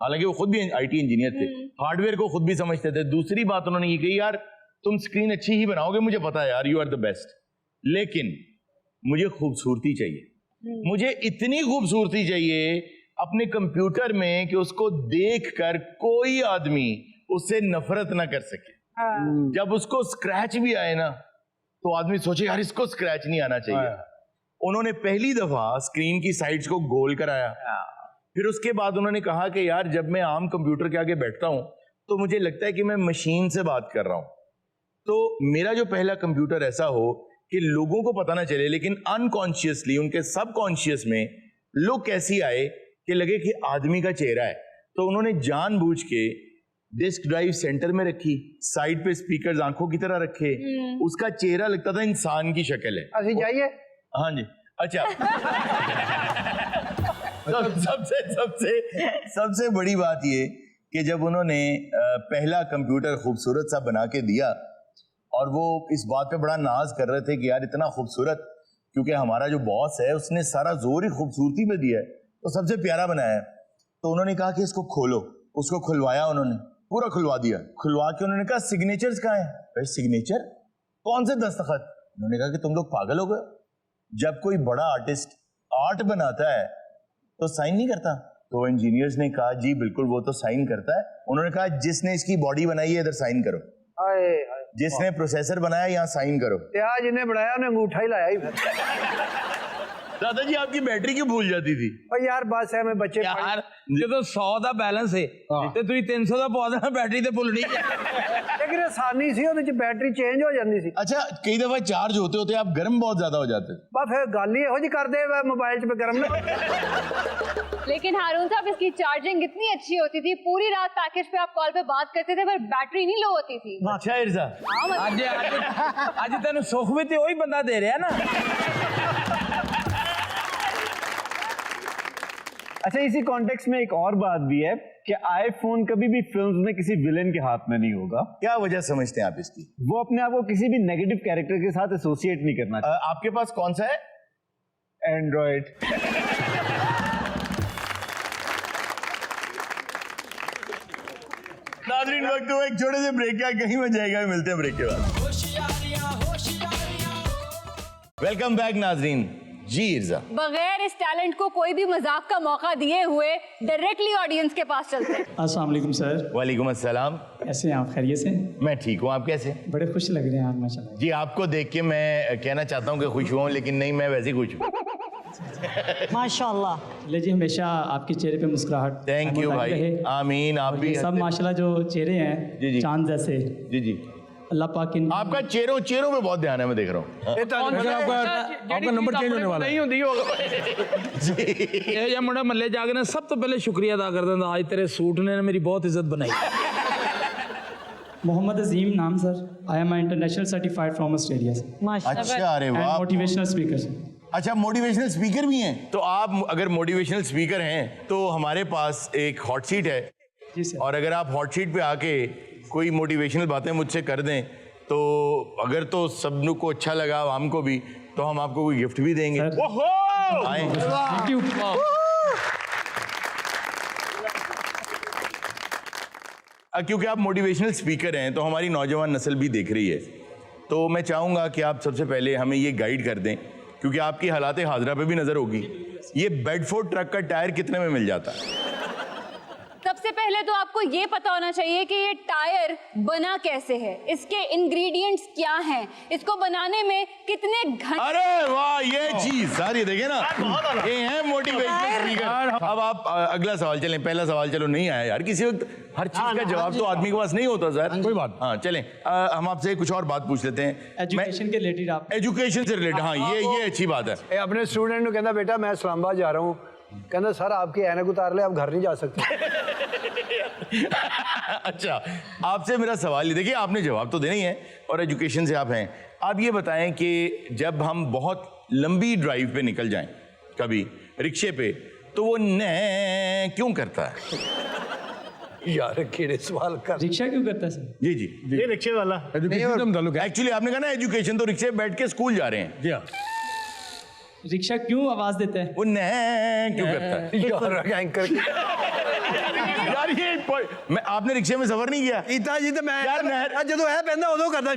हालांकि वो खुद भी आईटी इंजीनियर थे, हार्डवेयर को खुद भी समझते थे। दूसरी बात उन्होंने ये कही, यार तुम स्क्रीन अच्छी ही बनाओगे, मुझे पता है यार, यू आर द बेस्ट, लेकिन मुझे खूबसूरती चाहिए। मुझे इतनी खूबसूरती चाहिए अपने कंप्यूटर में कि उसको देखकर कोई आदमी उससे नफरत ना कर सके। जब उसको स्क्रैच भी आए ना तो आदमी सोचे यार इसको स्क्रैच नहीं आना चाहिए। उन्होंने पहली दफा स्क्रीन की साइड्स को गोल कराया। फिर उसके बाद उन्होंने कहा कि यार जब मैं आम कंप्यूटर के आगे बैठता हूं तो मुझे लगता है कि मैं मशीन से बात कर रहा हूं, तो मेरा जो पहला कंप्यूटर ऐसा हो कि लोगों को पता ना चले, लेकिन अनकॉन्शियसली उनके सबकॉन्शियस में लुक कैसी आए कि लगे कि आदमी का चेहरा है। तो उन्होंने जानबूझ के डिस्क ड्राइव सेंटर में रखी, साइड पे स्पीकर्स आंखों की तरह रखे, उसका चेहरा लगता था इंसान की शक्ल है। ਅਸੀਂ जाइए। हाँ जी, अच्छा। सबसे बड़ी बात ये कि जब उन्होंने पहला कंप्यूटर खूबसूरत सा बना के दिया और वो इस बात पे बड़ा नाज कर रहे थे कि यार इतना खूबसूरत, क्योंकि हमारा जो बॉस है उसने सारा जोर ही खूबसूरती में दिया है, तो सबसे प्यारा बनाया है। तो उन्होंने कहा कि इसको खोलो, उसको खुलवाया, उन्होंने पूरा खुलवा दिया। खुलवा के उन्होंने कहा सिग्नेचर्स कहाँ हैं? भाई सिग्नेचर कौन से दस्तखत? उन्होंने कहा कि तुम लोग पागल हो गए, जब कोई बड़ा आर्टिस्ट आर्ट बनाता है तो साइन नहीं करता? तो इंजीनियर्स ने कहा जी बिल्कुल वो तो साइन करता है। उन्होंने कहा जिसने इसकी बॉडी बनाई है इधर साइन करो, जिसने प्रोसेसर बनाया यहाँ साइन करो। आज जिन्हें बनाया उन्हें अंगूठा ही लाया ही फिर। दादाजी आपकी बैटरी क्यों भूल जाती थी? और यार बस है मैं बच्चे यार ਜਦੋਂ 100 ਦਾ ਬੈਲੈਂਸ ਹੈ ਤੇ ਤੁਸੀਂ 300 ਦਾ ਪਾ ਦੇਣਾ, बैटरी ਤੇ ਭੁੱਲਣੀ ਹੈ। लेकिन आसानी सी ਉਹਦੇ ਚ बैटरी चेंज हो जाती सी। अच्छा कई दफा चार्ज होते होते आप गर्म बहुत ज्यादा हो जाते। बस फिर गल ही ਇਹੋ जी कर दे मोबाइल च गर्म ना। लेकिन हारून साहब इसकी चार्जिंग इतनी अच्छी होती थी, पूरी रात पैकेज पे आप कॉल पे बात करते थे पर बैटरी नहीं लो होती थी। अच्छा इरजा, ਅੱਜ ਤੈਨੂੰ ਸੁੱਖ ਵੀ ਤੇ ਉਹੀ ਬੰਦਾ ਦੇ ਰਿਹਾ ਨਾ। अच्छा, इसी कॉन्टेक्स्ट में एक और बात भी है कि आईफोन कभी भी फिल्म्स में किसी विलेन के हाथ में नहीं होगा। क्या वजह समझते हैं आप इसकी? वो अपने आप को किसी भी नेगेटिव कैरेक्टर के साथ एसोसिएट नहीं करना चाहता। आपके पास कौन सा है? एंड्रॉइड। नाज़रीन वक्त हुआ एक छोटे से ब्रेक का, कहीं में जाएगा, मिलते हैं ब्रेक के बाद। वेलकम बैक नाज़रीन। जी इरजा, बगैर इस टैलेंट को कोई भी मजाक का मौका दिए हुए डायरेक्टली ऑडियंस के पास चलते हैं। अस्सलाम वालेकुम सर। वालेकुम अस्सलाम। कैसे हैं आप? खैरियत से? मैं ठीक हूँ, आप कैसे? बड़े खुश लग रहे हैं आप माशाल्लाह। जी आपको देख के मैं कहना चाहता हूँ कि खुश हुआ हूँ, लेकिन नहीं, मैं वैसे ही खुश हूँ। माशाल्लाह। ले जी, हमेशा आपके चेहरे पे मुस्कुराहट। थैंक यू भाई, आमीन। आप भी सब माशाल्लाह जो चेहरे हैं जी जी चांद जैसे। जी जी, अल्लाह पाक इन आपका चेहरों पे बहुत ध्यान है, मैं देख रहा हूँ। आपका नंबर चेंज होने वाला नहीं ਹੁੰਦੀ ਇਹ ਜਾਂ ਮੁੰਡਾ ਮੱਲੇ ਜਾ ਕੇ ਨਾ ਸਭ ਤੋਂ ਪਹਿਲੇ ਸ਼ੁਕਰੀਆ ਅਦਾ ਕਰਦਾ ਹੁੰਦਾ, ਅੱਜ ਤੇਰੇ ਸੂਟ ਨੇ ਮੇਰੀ ਬਹੁਤ ਇੱਜ਼ਤ ਬਣਾਈ। मोहम्मद अजीम नाम sir. I am international certified from Australia अच्छा, अरे एंड वाह। Motivational speaker sir. अच्छा, मोटिवेशनल स्पीकर भी हैं? तो आप अगर मोटिवेशनल स्पीकर हैं तो हमारे पास एक हॉट सीट है जी सर। और अगर आप हॉट सीट पे आके कोई मोटिवेशनल बातें मुझसे कर दें तो अगर तो सब को अच्छा लगा, हमको भी, तो हम आपको कोई गिफ्ट भी देंगे। आएं। Thank you. क्योंकि आप मोटिवेशनल स्पीकर हैं तो हमारी नौजवान नस्ल भी देख रही है, तो मैं चाहूँगा कि आप सबसे पहले हमें ये गाइड कर दें, क्योंकि आपकी हालात हाजरा पे भी नज़र होगी। ये बेडफोर्ड ट्रक का टायर कितने में मिल जाता है? सबसे पहले तो आपको ये पता होना चाहिए कि ये टायर बना कैसे है, इसके इंग्रेडिएंट्स क्या हैं, इसको बनाने में कितने घंटे। अरे वाह, ये चीज सारी देखे ना, ये है मोटिवेशनल स्पीकर। अब आप अगला सवाल चलें। पहला सवाल चलो नहीं आया यार, किसी वक्त हर चीज का जवाब तो आदमी के पास नहीं होता सर। कोई बात, हाँ चलें, हम आपसे कुछ और बात पूछ लेते हैं। एजुकेशन के रिलेटेड आप एजुकेशन से रिलेटेड, हाँ ये अच्छी बात है। ਇਹ ਆਪਣੇ ਸਟੂਡੈਂਟ ਨੂੰ ਕਹਿੰਦਾ ਬੇਟਾ मैं इस्लामाबाद जा रहा हूँ, कहना सर आपकी ऐनक उतार ले, आप घर नहीं जा सकते। अच्छा, आपसे मेरा सवाल ये, देखिए आपने जवाब तो देना ही है और एजुकेशन से आप हैं, आप ये बताएं कि जब हम बहुत लंबी ड्राइव पे निकल जाएं कभी रिक्शे पे, तो वो न क्यों करता है? यार केड़े सवाल कर। रिक्शा क्यों करता है सर? जी जी, ये रिक्शे वाला एक्चुअली आपने कहा ना एजुकेशन, तो रिक्शे पे बैठ के स्कूल जा रहे हैं। जी हाँ। रिक्शा क्यों आवाज देता है? वो न क्यों करता है? यार एंकर यार ये मैं, आपने रिक्शे में सफर नहीं किया? इतना जी तो मैं यार नहर ਜਦੋਂ है पैंदा उदो करदा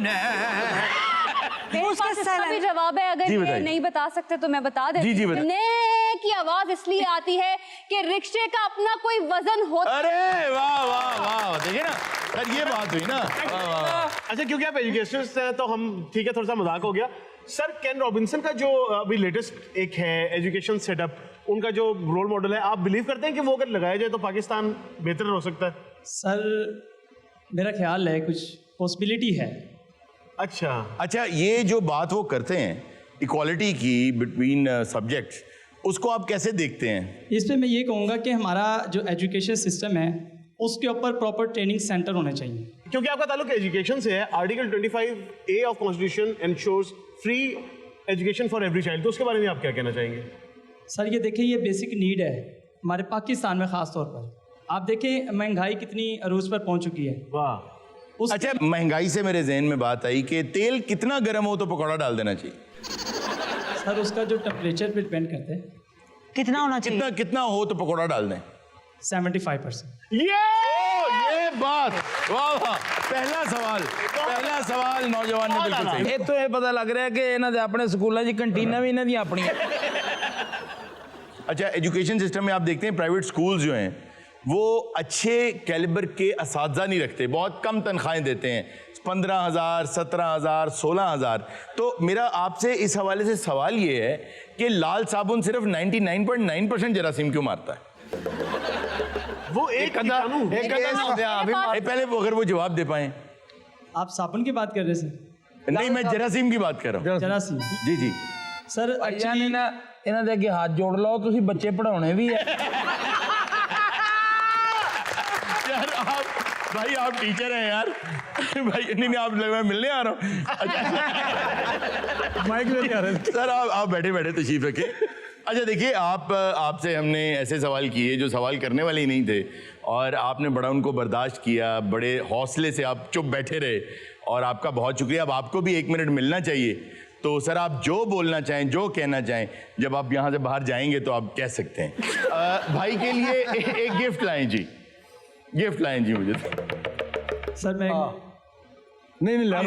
मेरे पास इसका भी जवाब है, अगर जी ये बताइए। नहीं बता सकते तो मैं बता देती जी हूँ। बताइए। ने की आवाज इसलिए आती है कि रिक्शे का अपना कोई वजन होता। अरे वाह वाह वाह, देखिए ना सर, ये बात हुई ना। वाह, वाह, वाह। अच्छा, क्योंकि आप एजुकेशनिस्ट हैं तो हम, ठीक है, थोड़ा सा मजाक हो गया। सर केन रॉबिन्सन का जो अभी लेटेस्ट एक है एजुकेशन सेटअप, उनका जो रोल मॉडल है, आप बिलीव करते हैं कि वो अगर लगाया जाए तो पाकिस्तान बेहतर हो सकता है? सर मेरा ख्याल है कुछ पॉसिबिलिटी है। अच्छा, ये जो बात वो करते हैं इक्वालिटी की बिटवीन सब्जेक्ट्स, उसको आप कैसे देखते हैं? इस पे मैं ये कहूँगा कि हमारा जो एजुकेशन सिस्टम है उसके ऊपर प्रॉपर ट्रेनिंग सेंटर होने चाहिए। क्योंकि आपका ताल्लुक एजुकेशन से है। Article 25A of constitution ensures free education for every child, तो उसके बारे में आप क्या कहना चाहेंगे? सर ये देखिए, ये बेसिक नीड है हमारे पाकिस्तान में ख़ास तौर पर। आप देखें महंगाई कितनी अरूज पर पहुंच चुकी है। वाह। अच्छा, महंगाई से मेरे जहन में बात आई कि तेल कितना गर्म हो तो पकौड़ा डाल देना चाहिए? सर उसका जो टेम्परेचर पे डिपेंड करता है। कितना होना चाहिए? कितना हो तो पकौड़ा डाल दें? 75%। ये बात, वाह वाह, पहला सवाल नौजवान ने बिल्कुल सही। ਇਹ ਤੋਂ ਇਹ ਪਤਾ ਲੱਗ ਰਿਹਾ कि ਇਹਨਾਂ ਦੇ ਆਪਣੇ ਸਕੂਲਾਂ 'ਚ ਕੰਟੀਨਾਂ ਵੀ ਇਹਨਾਂ ਦੀਆਂ ਆਪਣੀਆਂ। अच्छा, एजुकेशन सिस्टम में आप देखते हैं प्राइवेट स्कूल्स जो हैं वो अच्छे कैलिबर के असातिज़ा नहीं रखते, बहुत कम तनख्वाहें देते हैं, 15,000, 17,000, 16,000। तो मेरा आपसे इस हवाले से सवाल ये है कि लाल साबुन सिर्फ 99.9% जरासीम क्यों मारता है? वो एक पहले अगर वो जवाब दे पाए। आप साबुन की बात कर रहे सर? नहीं, मैं जरासीम की बात कर रहा हूँ। जरासीम? जी जी सर actually ना ਇਹਨਾਂ ਦੇ ਅੱਗੇ ਹੱਥ ਜੋੜ ਲਓ, ਤੁਸੀਂ ਬੱਚੇ ਪੜਾਉਣੇ ਵੀ ਹੈ। यार भाई आप टीचर हैं यार। भाई नहीं आप लग मैं मिलने आ रहा हूँ। माइक लेके आ रहे हैं सर, आप बैठे बैठे तशरीफ रखे। अच्छा देखिए, आपसे हमने ऐसे सवाल किए जो सवाल करने वाले ही नहीं थे, और आपने बड़ा उनको बर्दाश्त किया, बड़े हौसले से आप चुप बैठे रहे, और आपका बहुत शुक्रिया। अब आपको भी 1 मिनट मिलना चाहिए, तो सर आप जो बोलना चाहें, जो कहना चाहें, जब आप यहाँ से बाहर जाएंगे तो आप कह सकते हैं। भाई के लिए एक गिफ्ट लाएं जी, गिफ्ट लाएं जी मुझे। सर मैं नहीं ला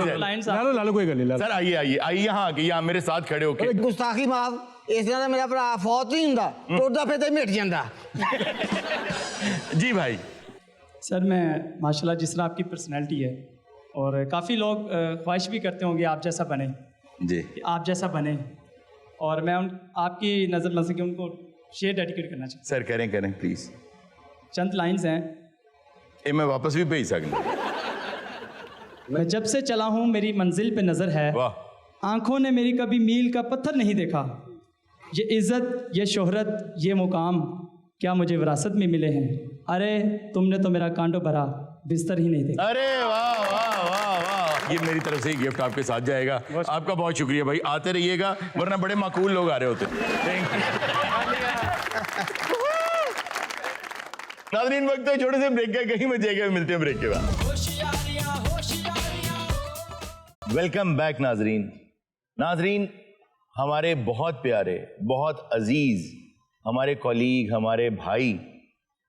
लो कोई गल नहीं। सर आइए यहाँ आके, यहाँ मेरे साथ खड़े होके। गुस्ताखी माफ, इस तरह मेरा भरा फौत नहीं हुंदा, टुरदा फिरदा मिट जांदा। जी भाई। सर मैं माशाल्लाह जिस तरह आपकी पर्सनैलिटी है, और काफ़ी लोग ख्वाहिश भी करते होंगे आप जैसा बने जी, आप जैसा बने, और मैं आपकी नज़र में से उनको शेर डेडिकेट करना चाहता हूँ। सर करें प्लीज़। चंद लाइंस हैं, मैं वापस भी भेज सकता। मैं जब से चला हूँ मेरी मंजिल पे नज़र है, आंखों ने मेरी कभी मील का पत्थर नहीं देखा। ये इज़्ज़त, ये शोहरत, ये मुकाम क्या मुझे विरासत में मिले हैं? अरे तुमने तो मेरा कांटो भरा, बिस्तर ही नहीं देखा। अरे वाह वाह वाह वाह, ये मेरी तरफ से ही गिफ्ट आपके साथ जाएगा। आपका बहुत शुक्रिया भाई, आते रहिएगा वरना बड़े माकूल लोग आ रहे होते। Thank you. नाज़रीन, वक्त है छोटे से ब्रेक का, कहीं मत जाएगा, मिलते हैं ब्रेक के बाद। वेलकम बैक नाज़रीन। नाज़रीन, हमारे बहुत प्यारे, बहुत अजीज, हमारे कॉलीग, हमारे भाई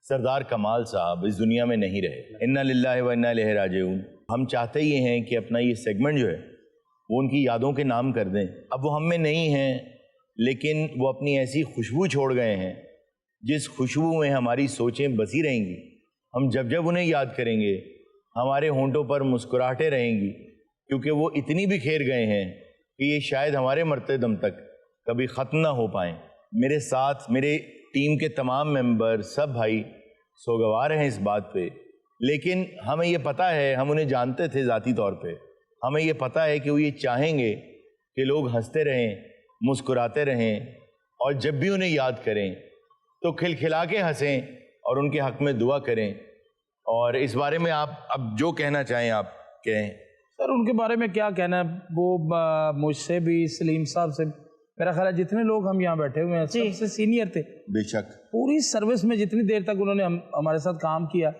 सरदार कमाल साहब इस दुनिया में नहीं रहे। इन्ना लिल्लाहि व इन्ना इलैहि राजिऊन। हम चाहते ही हैं कि अपना ये सेगमेंट जो है वो उनकी यादों के नाम कर दें। अब वो हम में नहीं हैं, लेकिन वो अपनी ऐसी खुशबू छोड़ गए हैं जिस खुशबू में हमारी सोचें बसी रहेंगी। हम जब जब उन्हें याद करेंगे हमारे होंठों पर मुस्कुराहटें रहेंगी, क्योंकि वो इतनी बिखेर गए हैं कि ये शायद हमारे मरते दम तक कभी ख़त्म ना हो पाएँ। मेरे साथ मेरे टीम के तमाम मेंबर, सब भाई सोगवार हैं इस बात पे, लेकिन हमें ये पता है, हम उन्हें जानते थे ज़ाती तौर पे, हमें ये पता है कि वो ये चाहेंगे कि लोग हंसते रहें, मुस्कुराते रहें, और जब भी उन्हें याद करें तो खिलखिला के हंसें और उनके हक़ में दुआ करें। और इस बारे में आप अब जो कहना चाहें आप कहें। सर, उनके बारे में क्या कहना है, वो मुझसे भी, सलीम साहब से, मेरा ख्याल है जितने लोग हम यहाँ बैठे हुए हैं सबसे सीनियर थे। बेशक। पूरी सर्विस में जितनी देर तक उन्होंने हमारे साथ काम किया,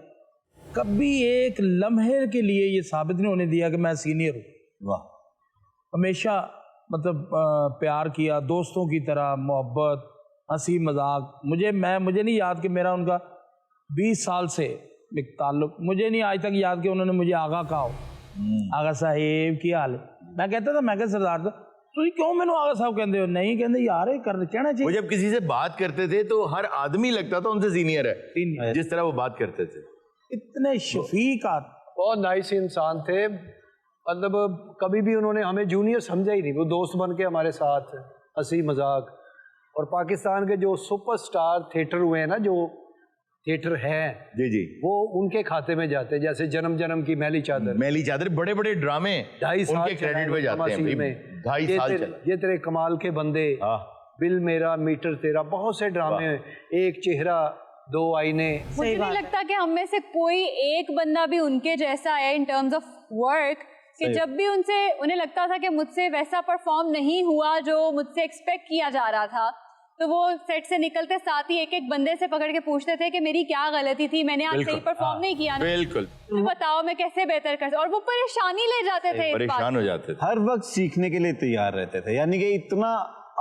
कभी एक लम्हे के लिए ये साबित नहीं होने दिया कि मैं सीनियर हूँ। वाह। हमेशा मतलब प्यार किया, दोस्तों की तरह, मोहब्बत, हंसी मजाक। मुझे नहीं याद कि मेरा उनका 20 साल से एक ताल्लुक, मुझे नहीं आज तक याद कि उन्होंने मुझे आगा कहा हो, आगा साहेब की हाल। मैं कहता था, मैं कहता सरदार साहब तो क्यों मैंने आगा साहब कहते हो? नहीं कहते यार कहना चाहिए। वो जब किसी से बात करते थे तो हर आदमी लगता था उनसे सीनियर है, जिस तरह वो बात करते थे। इतने शफीक, बहुत नाइस इंसान थे। मतलब कभी भी उन्होंने हमें जूनियर समझा ही नहीं, वो दोस्त बन के हमारे साथ हंसी मजाक। और पाकिस्तान के जो सुपरस्टार थिएटर हुए हैं ना, जो थिएटर है जी जी, वो उनके खाते में जाते हैं। जैसे जन्म जन्म की मैली चादर, बड़े बड़े ड्रामे 2.5 साल उनके क्रेडिट पे जाते हैं। 2.5 साल चला। ये तेरे कमाल के बंदे, बिल मेरा मीटर तेरा, बहुत से ड्रामे, एक चेहरा दो आईने। मुझे नहीं लगता कि हम में से कोई एक बंदा भी उनके जैसा है इन टर्म्स ऑफ वर्क, कि जब भी उन्हें लगता था कि मुझसे वैसा परफॉर्म नहीं हुआ जो मुझसे एक्सपेक्ट किया जा रहा था, तो वो सेट से निकलते साथ ही एक एक बंदे से पकड़ के पूछते थे कि मेरी क्या गलती थी, मैंने आज सही परफॉर्म नहीं किया ना, बिल्कुल तो बताओ मैं कैसे बेहतर कर सकता। और वो परेशानी ले जाते थे, परेशान हो जाते थे, हर वक्त सीखने के लिए तैयार रहते थे। यानी कि इतना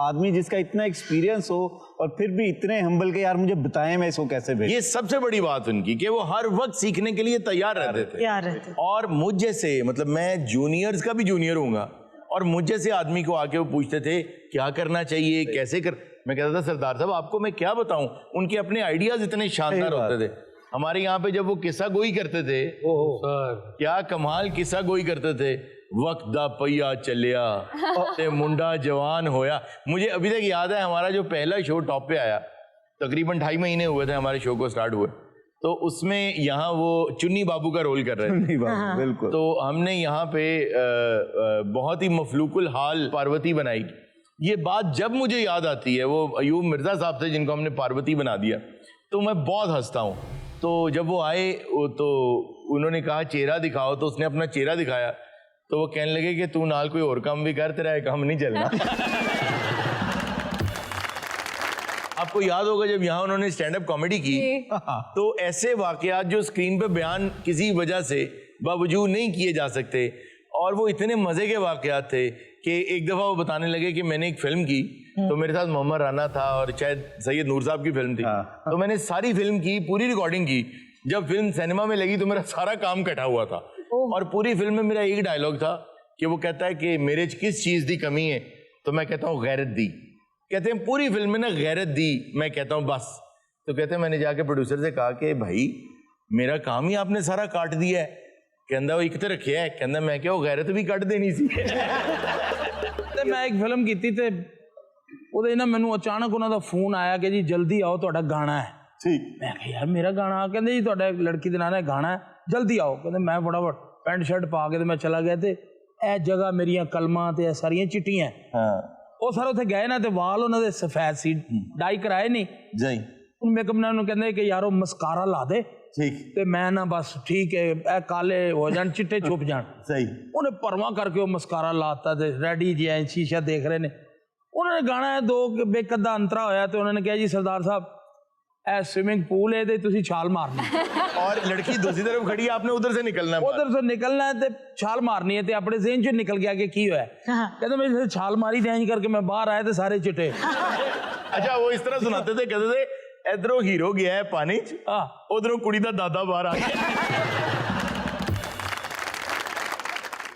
आदमी जिसका इतना एक्सपीरियंस हो और फिर भी इतने हम्बल के, यार मुझे बताएं मैं इसको कैसे भेजूं। ये सबसे बड़ी बात उनकी कि वो हर वक्त सीखने के लिए तैयार रहते थे। और मुझ जैसे, मतलब मैं जूनियर्स का भी जूनियर हूँगा, और मुझ जैसे आदमी को आके वो पूछते थे क्या करना चाहिए, कैसे कर। मैं कहता था सरदार साहब आपको मैं क्या बताऊं, उनके अपने आइडियाज इतने शानदार होते थे। हमारे यहाँ पे जब वो किस्सा गोई करते थे, क्या कमाल किस्सा गोई करते थे। वक्त दा पहिया चलिया ते मुंडा जवान होया। मुझे अभी तक याद है हमारा जो पहला शो टॉप पे आया, तकरीबन 2.5 महीने हुए थे हमारे शो को स्टार्ट हुए, तो उसमें यहाँ वो चुन्नी बाबू का रोल कर रहे थे। बिल्कुल। तो हमने यहाँ पे बहुत ही मफलूकुल हाल पार्वती बनाई। ये बात जब मुझे याद आती है, वो अयूब मिर्जा साहब थे जिनको हमने पार्वती बना दिया, तो मैं बहुत हंसता हूँ। तो जब वो आए तो उन्होंने कहा चेहरा दिखाओ, तो उसने अपना चेहरा दिखाया, तो वो कहने लगे कि तू नाल कोई और काम भी कर, तेरा है काम नहीं चलना। आपको याद होगा जब यहाँ उन्होंने स्टैंड अप कॉमेडी की, तो ऐसे वाकयात जो स्क्रीन पे बयान किसी वजह से बावजूद नहीं किए जा सकते, और वो इतने मजे के वाकयात थे कि एक दफा वो बताने लगे कि मैंने एक फिल्म की, तो मेरे साथ मोहम्मद राना था और शायद सैयद नूर साहब की फिल्म थी। तो मैंने सारी फिल्म की, पूरी रिकॉर्डिंग की। जब फिल्म सिनेमा में लगी तो मेरा सारा काम कटा हुआ था, और पूरी फिल्म में मेरा एक डायलॉग था कि वो कहता है कि मेरे किस चीज की कमी है, तो मैं कहता हूँ गैरत दी। कहते हैं पूरी फिल्म में ना गैरत दी, मैं कहता हूँ बस। तो कहते हैं मैंने जाके प्रोड्यूसर से कहा कि भाई मेरा काम ही आपने सारा काट दिया है। कहता वो एक तो रखिया है, कहता मैं क्या गैरत भी कट देनी सी। मैं एक फिल्म की थी, ਉਹਦੇ ਨਾ ਮੈਨੂੰ ਅਚਾਨਕ ਉਹਨਾਂ ਦਾ ਫੋਨ ਆਇਆ ਕਿ ਜੀ ਜਲਦੀ ਆਓ ਤੁਹਾਡਾ ਗਾਣਾ ਹੈ। ਠੀਕ। ਮੈਂ ਕਿਹਾ ਯਾਰ ਮੇਰਾ ਗਾਣਾ, ਕਹਿੰਦੇ ਜੀ ਤੁਹਾਡਾ ਲੜਕੀ ਦੇ ਨਾਂ ਹੈ ਗਾਣਾ ਹੈ, ਜਲਦੀ ਆਓ। ਕਹਿੰਦੇ ਮੈਂ ਫਟਾਫਟ ਪੈਂਟ ਸ਼ਰਟ ਪਾ ਕੇ ਤੇ ਮੈਂ ਚਲਾ ਗਿਆ, ਤੇ ਇਹ ਜਗ੍ਹਾ ਮੇਰੀਆਂ ਕਲਮਾਂ ਤੇ ਇਹ ਸਾਰੀਆਂ ਚਿੱਟੀਆਂ। ਹਾਂ। ਉਹ ਸਰ ਉੱਥੇ ਗਏ ਨਾ ਤੇ ਵਾਲ ਉਹਨਾਂ ਦੇ ਸਫੈਦ ਸੀ, ਡਾਈ ਕਰਾਏ ਨਹੀਂ। ਜੀ। ਹੁਣ ਮੇਕਅਪ ਮੈਨ ਨੂੰ ਕਹਿੰਦੇ ਕਿ ਯਾਰ ਉਹ ਮਸਕਾਰਾ ਲਾ ਦੇ, ठीक ਤੇ ਮੈਂ ਨਾ ਬਸ ਠੀਕ ਹੈ ਇਹ ਕਾਲੇ ਹੋ ਜਾਣ ਚਿੱਟੇ ਛੁਪ ਜਾਣ सही ਉਹਨੇ ਪਰਵਾਹ ਕਰਕੇ ਉਹ ਮਸਕਾਰਾ ਲਾਤਾ ਤੇ ਰੈਡੀ ਜੀ ਐ ਸ਼ੀਸ਼ਾ ਦੇਖ ਰਹੇ ਨੇ ਉਹਨਾਂ ਨੇ ਗਾਣਾ ਦੋ ਇੱਕ ਅੱਧਾ ਅੰਤਰਾ ਹੋਇਆ ਤੇ ਉਹਨਾਂ ਨੇ ਕਿਹਾ ਜੀ ਸਰਦਾਰ ਸਾਹਿਬ ਇਹ स्विमिंग पूल है तुसी छाल मारनी और लड़की दूसरी तरफ खड़ी है आपने उधर से निकलना है उधर से निकलना है ते छाल मारनी है ते अपने ज़हन चो निकल गया कि की होया कहते मैं छाल मारी देंज करके मैं बाहर आया ते सारे चिट्टे अच्छा वो इस तरह सुनाते थे कहते थे इधरों हीरो गया है पानी च उधरों कुड़ी दा दादा बाहर आ गया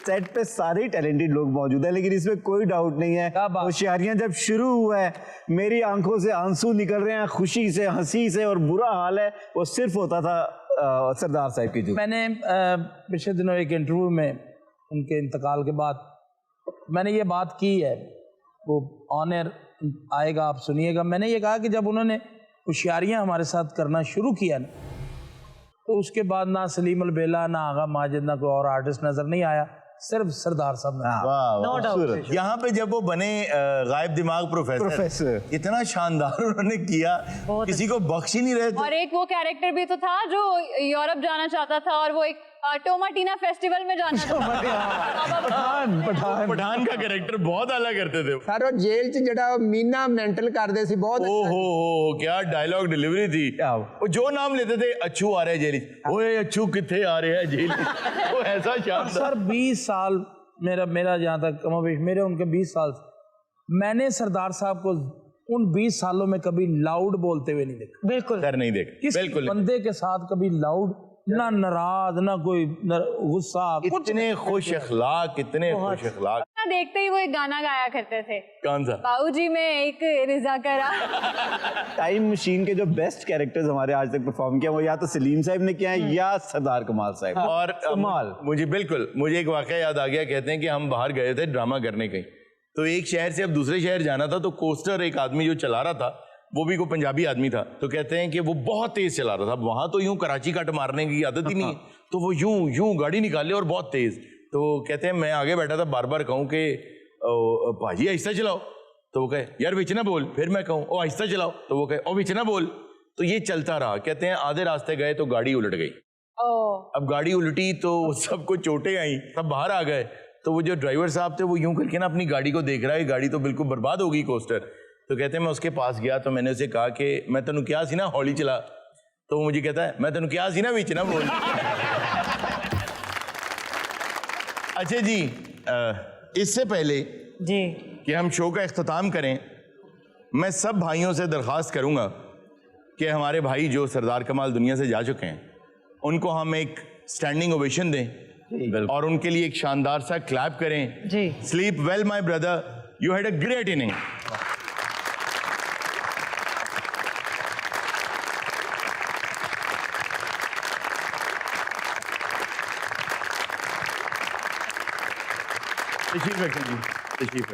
सेट पे सारे टैलेंटेड लोग मौजूद हैं लेकिन इसमें कोई डाउट नहीं है होशियारियां जब शुरू हुआ है मेरी आंखों से आंसू निकल रहे हैं खुशी से हंसी से और बुरा हाल है वो सिर्फ होता था सरदार साहब की जो मैंने पिछले दिनों एक इंटरव्यू में उनके इंतकाल के बाद मैंने ये बात की है वो ऑन एयर आएगा आप सुनिएगा मैंने ये कहा कि जब उन्होंने होशियारियां हमारे साथ करना शुरू किया ना तो उसके बाद ना सलीम अलबेला ना आगा माजिद ना कोई और आर्टिस्ट नजर नहीं आया सिर्फ सरदार साहब ने यहाँ पे जब वो बने गायब दिमाग प्रोफेसर इतना शानदार उन्होंने किया किसी को बख्श ही नहीं रहे थे। और एक वो कैरेक्टर भी तो था जो यूरोप जाना चाहता था और वो एक टोमाटीना फेस्टिवल में जाना पठान का कैरेक्टर बहुत अलग करते थे सर वो जेल च जड़ा मीना मेंटल करते सी बहुत ओहो क्या डायलॉग डिलीवरी थी वो जो नाम लेते थे अच्छू आ रहे हैं जेल ओए अच्छू किथे आ रहे हैं जेल वो ऐसा शानदार सर 20 साल मेरा जहाँ तक कमोबेश मेरे उनके 20 साल मैंने सरदार साहब को उन 20 सालों में कभी लाउड बोलते हुए नहीं देखा बिल्कुल कर नहीं देखा किस बिल्कुल बंदे के साथ कभी लाउड ना नाराज ना कोई गुस्सा कितने खुश अखलाक कितने खुश अखलाक देखते ही वो एक गाना गाया करते थे कौन सा बाबूजी में एक रिजा करा टाइम मशीन के जो बेस्ट कैरेक्टर्स हमारे आज तक परफॉर्म किया वो या तो सलीम साहब ने किया है या सरदार कमाल साहब और कमाल मुझे एक वाकया याद आ गया कहते हैं कि हम बाहर गए थे ड्रामा करने कहीं तो एक शहर से अब दूसरे शहर जाना था तो कोस्टर एक आदमी जो चला रहा था वो भी कोई पंजाबी आदमी था तो कहते हैं कि वो बहुत तेज चला रहा था वहां तो यूं कराची कट मारने की आदत ही नहीं है तो वो यूं गाड़ी निकाले और बहुत तेज तो कहते हैं मैं आगे बैठा था बार बार कहूं कि भाजी आहिस्ता चलाओ तो वो कहे यार विच ना बोल फिर मैं कहूँ ओ आहिस्ता चलाओ तो वो कहे ओ विच ना बोल तो ये चलता रहा कहते हैं आधे रास्ते गए तो गाड़ी उलट गई अब गाड़ी उल्टी तो सबको चोटें आई सब बाहर आ गए तो वो जो ड्राइवर साहब थे वो यूं करके ना अपनी गाड़ी को देख रहा है गाड़ी तो बिल्कुल बर्बाद हो गई कोस्टर तो कहते हैं मैं उसके पास गया तो मैंने उसे कहा कि मैं तेनू क्या सी ना हौली चला तो वो मुझे कहता है मैं तेनू क्या सी ना विच ना बोल अच्छा जी इससे पहले जी कि हम शो का इख्तिताम करें मैं सब भाइयों से दरख्वास्त करूंगा कि हमारे भाई जो सरदार कमाल दुनिया से जा चुके हैं उनको हम एक स्टैंडिंग ओवेशन दें और उनके लिए एक शानदार सा क्लैप करें जी sleep well my brother you had a great inning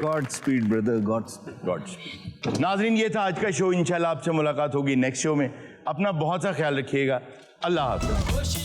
godspeed brother godspeed नाजरीन ये था आज का शो इंशाल्लाह आपसे मुलाकात होगी नेक्स्ट शो में अपना बहुत सा ख्याल रखिएगा अल्लाह हाफ़िज़।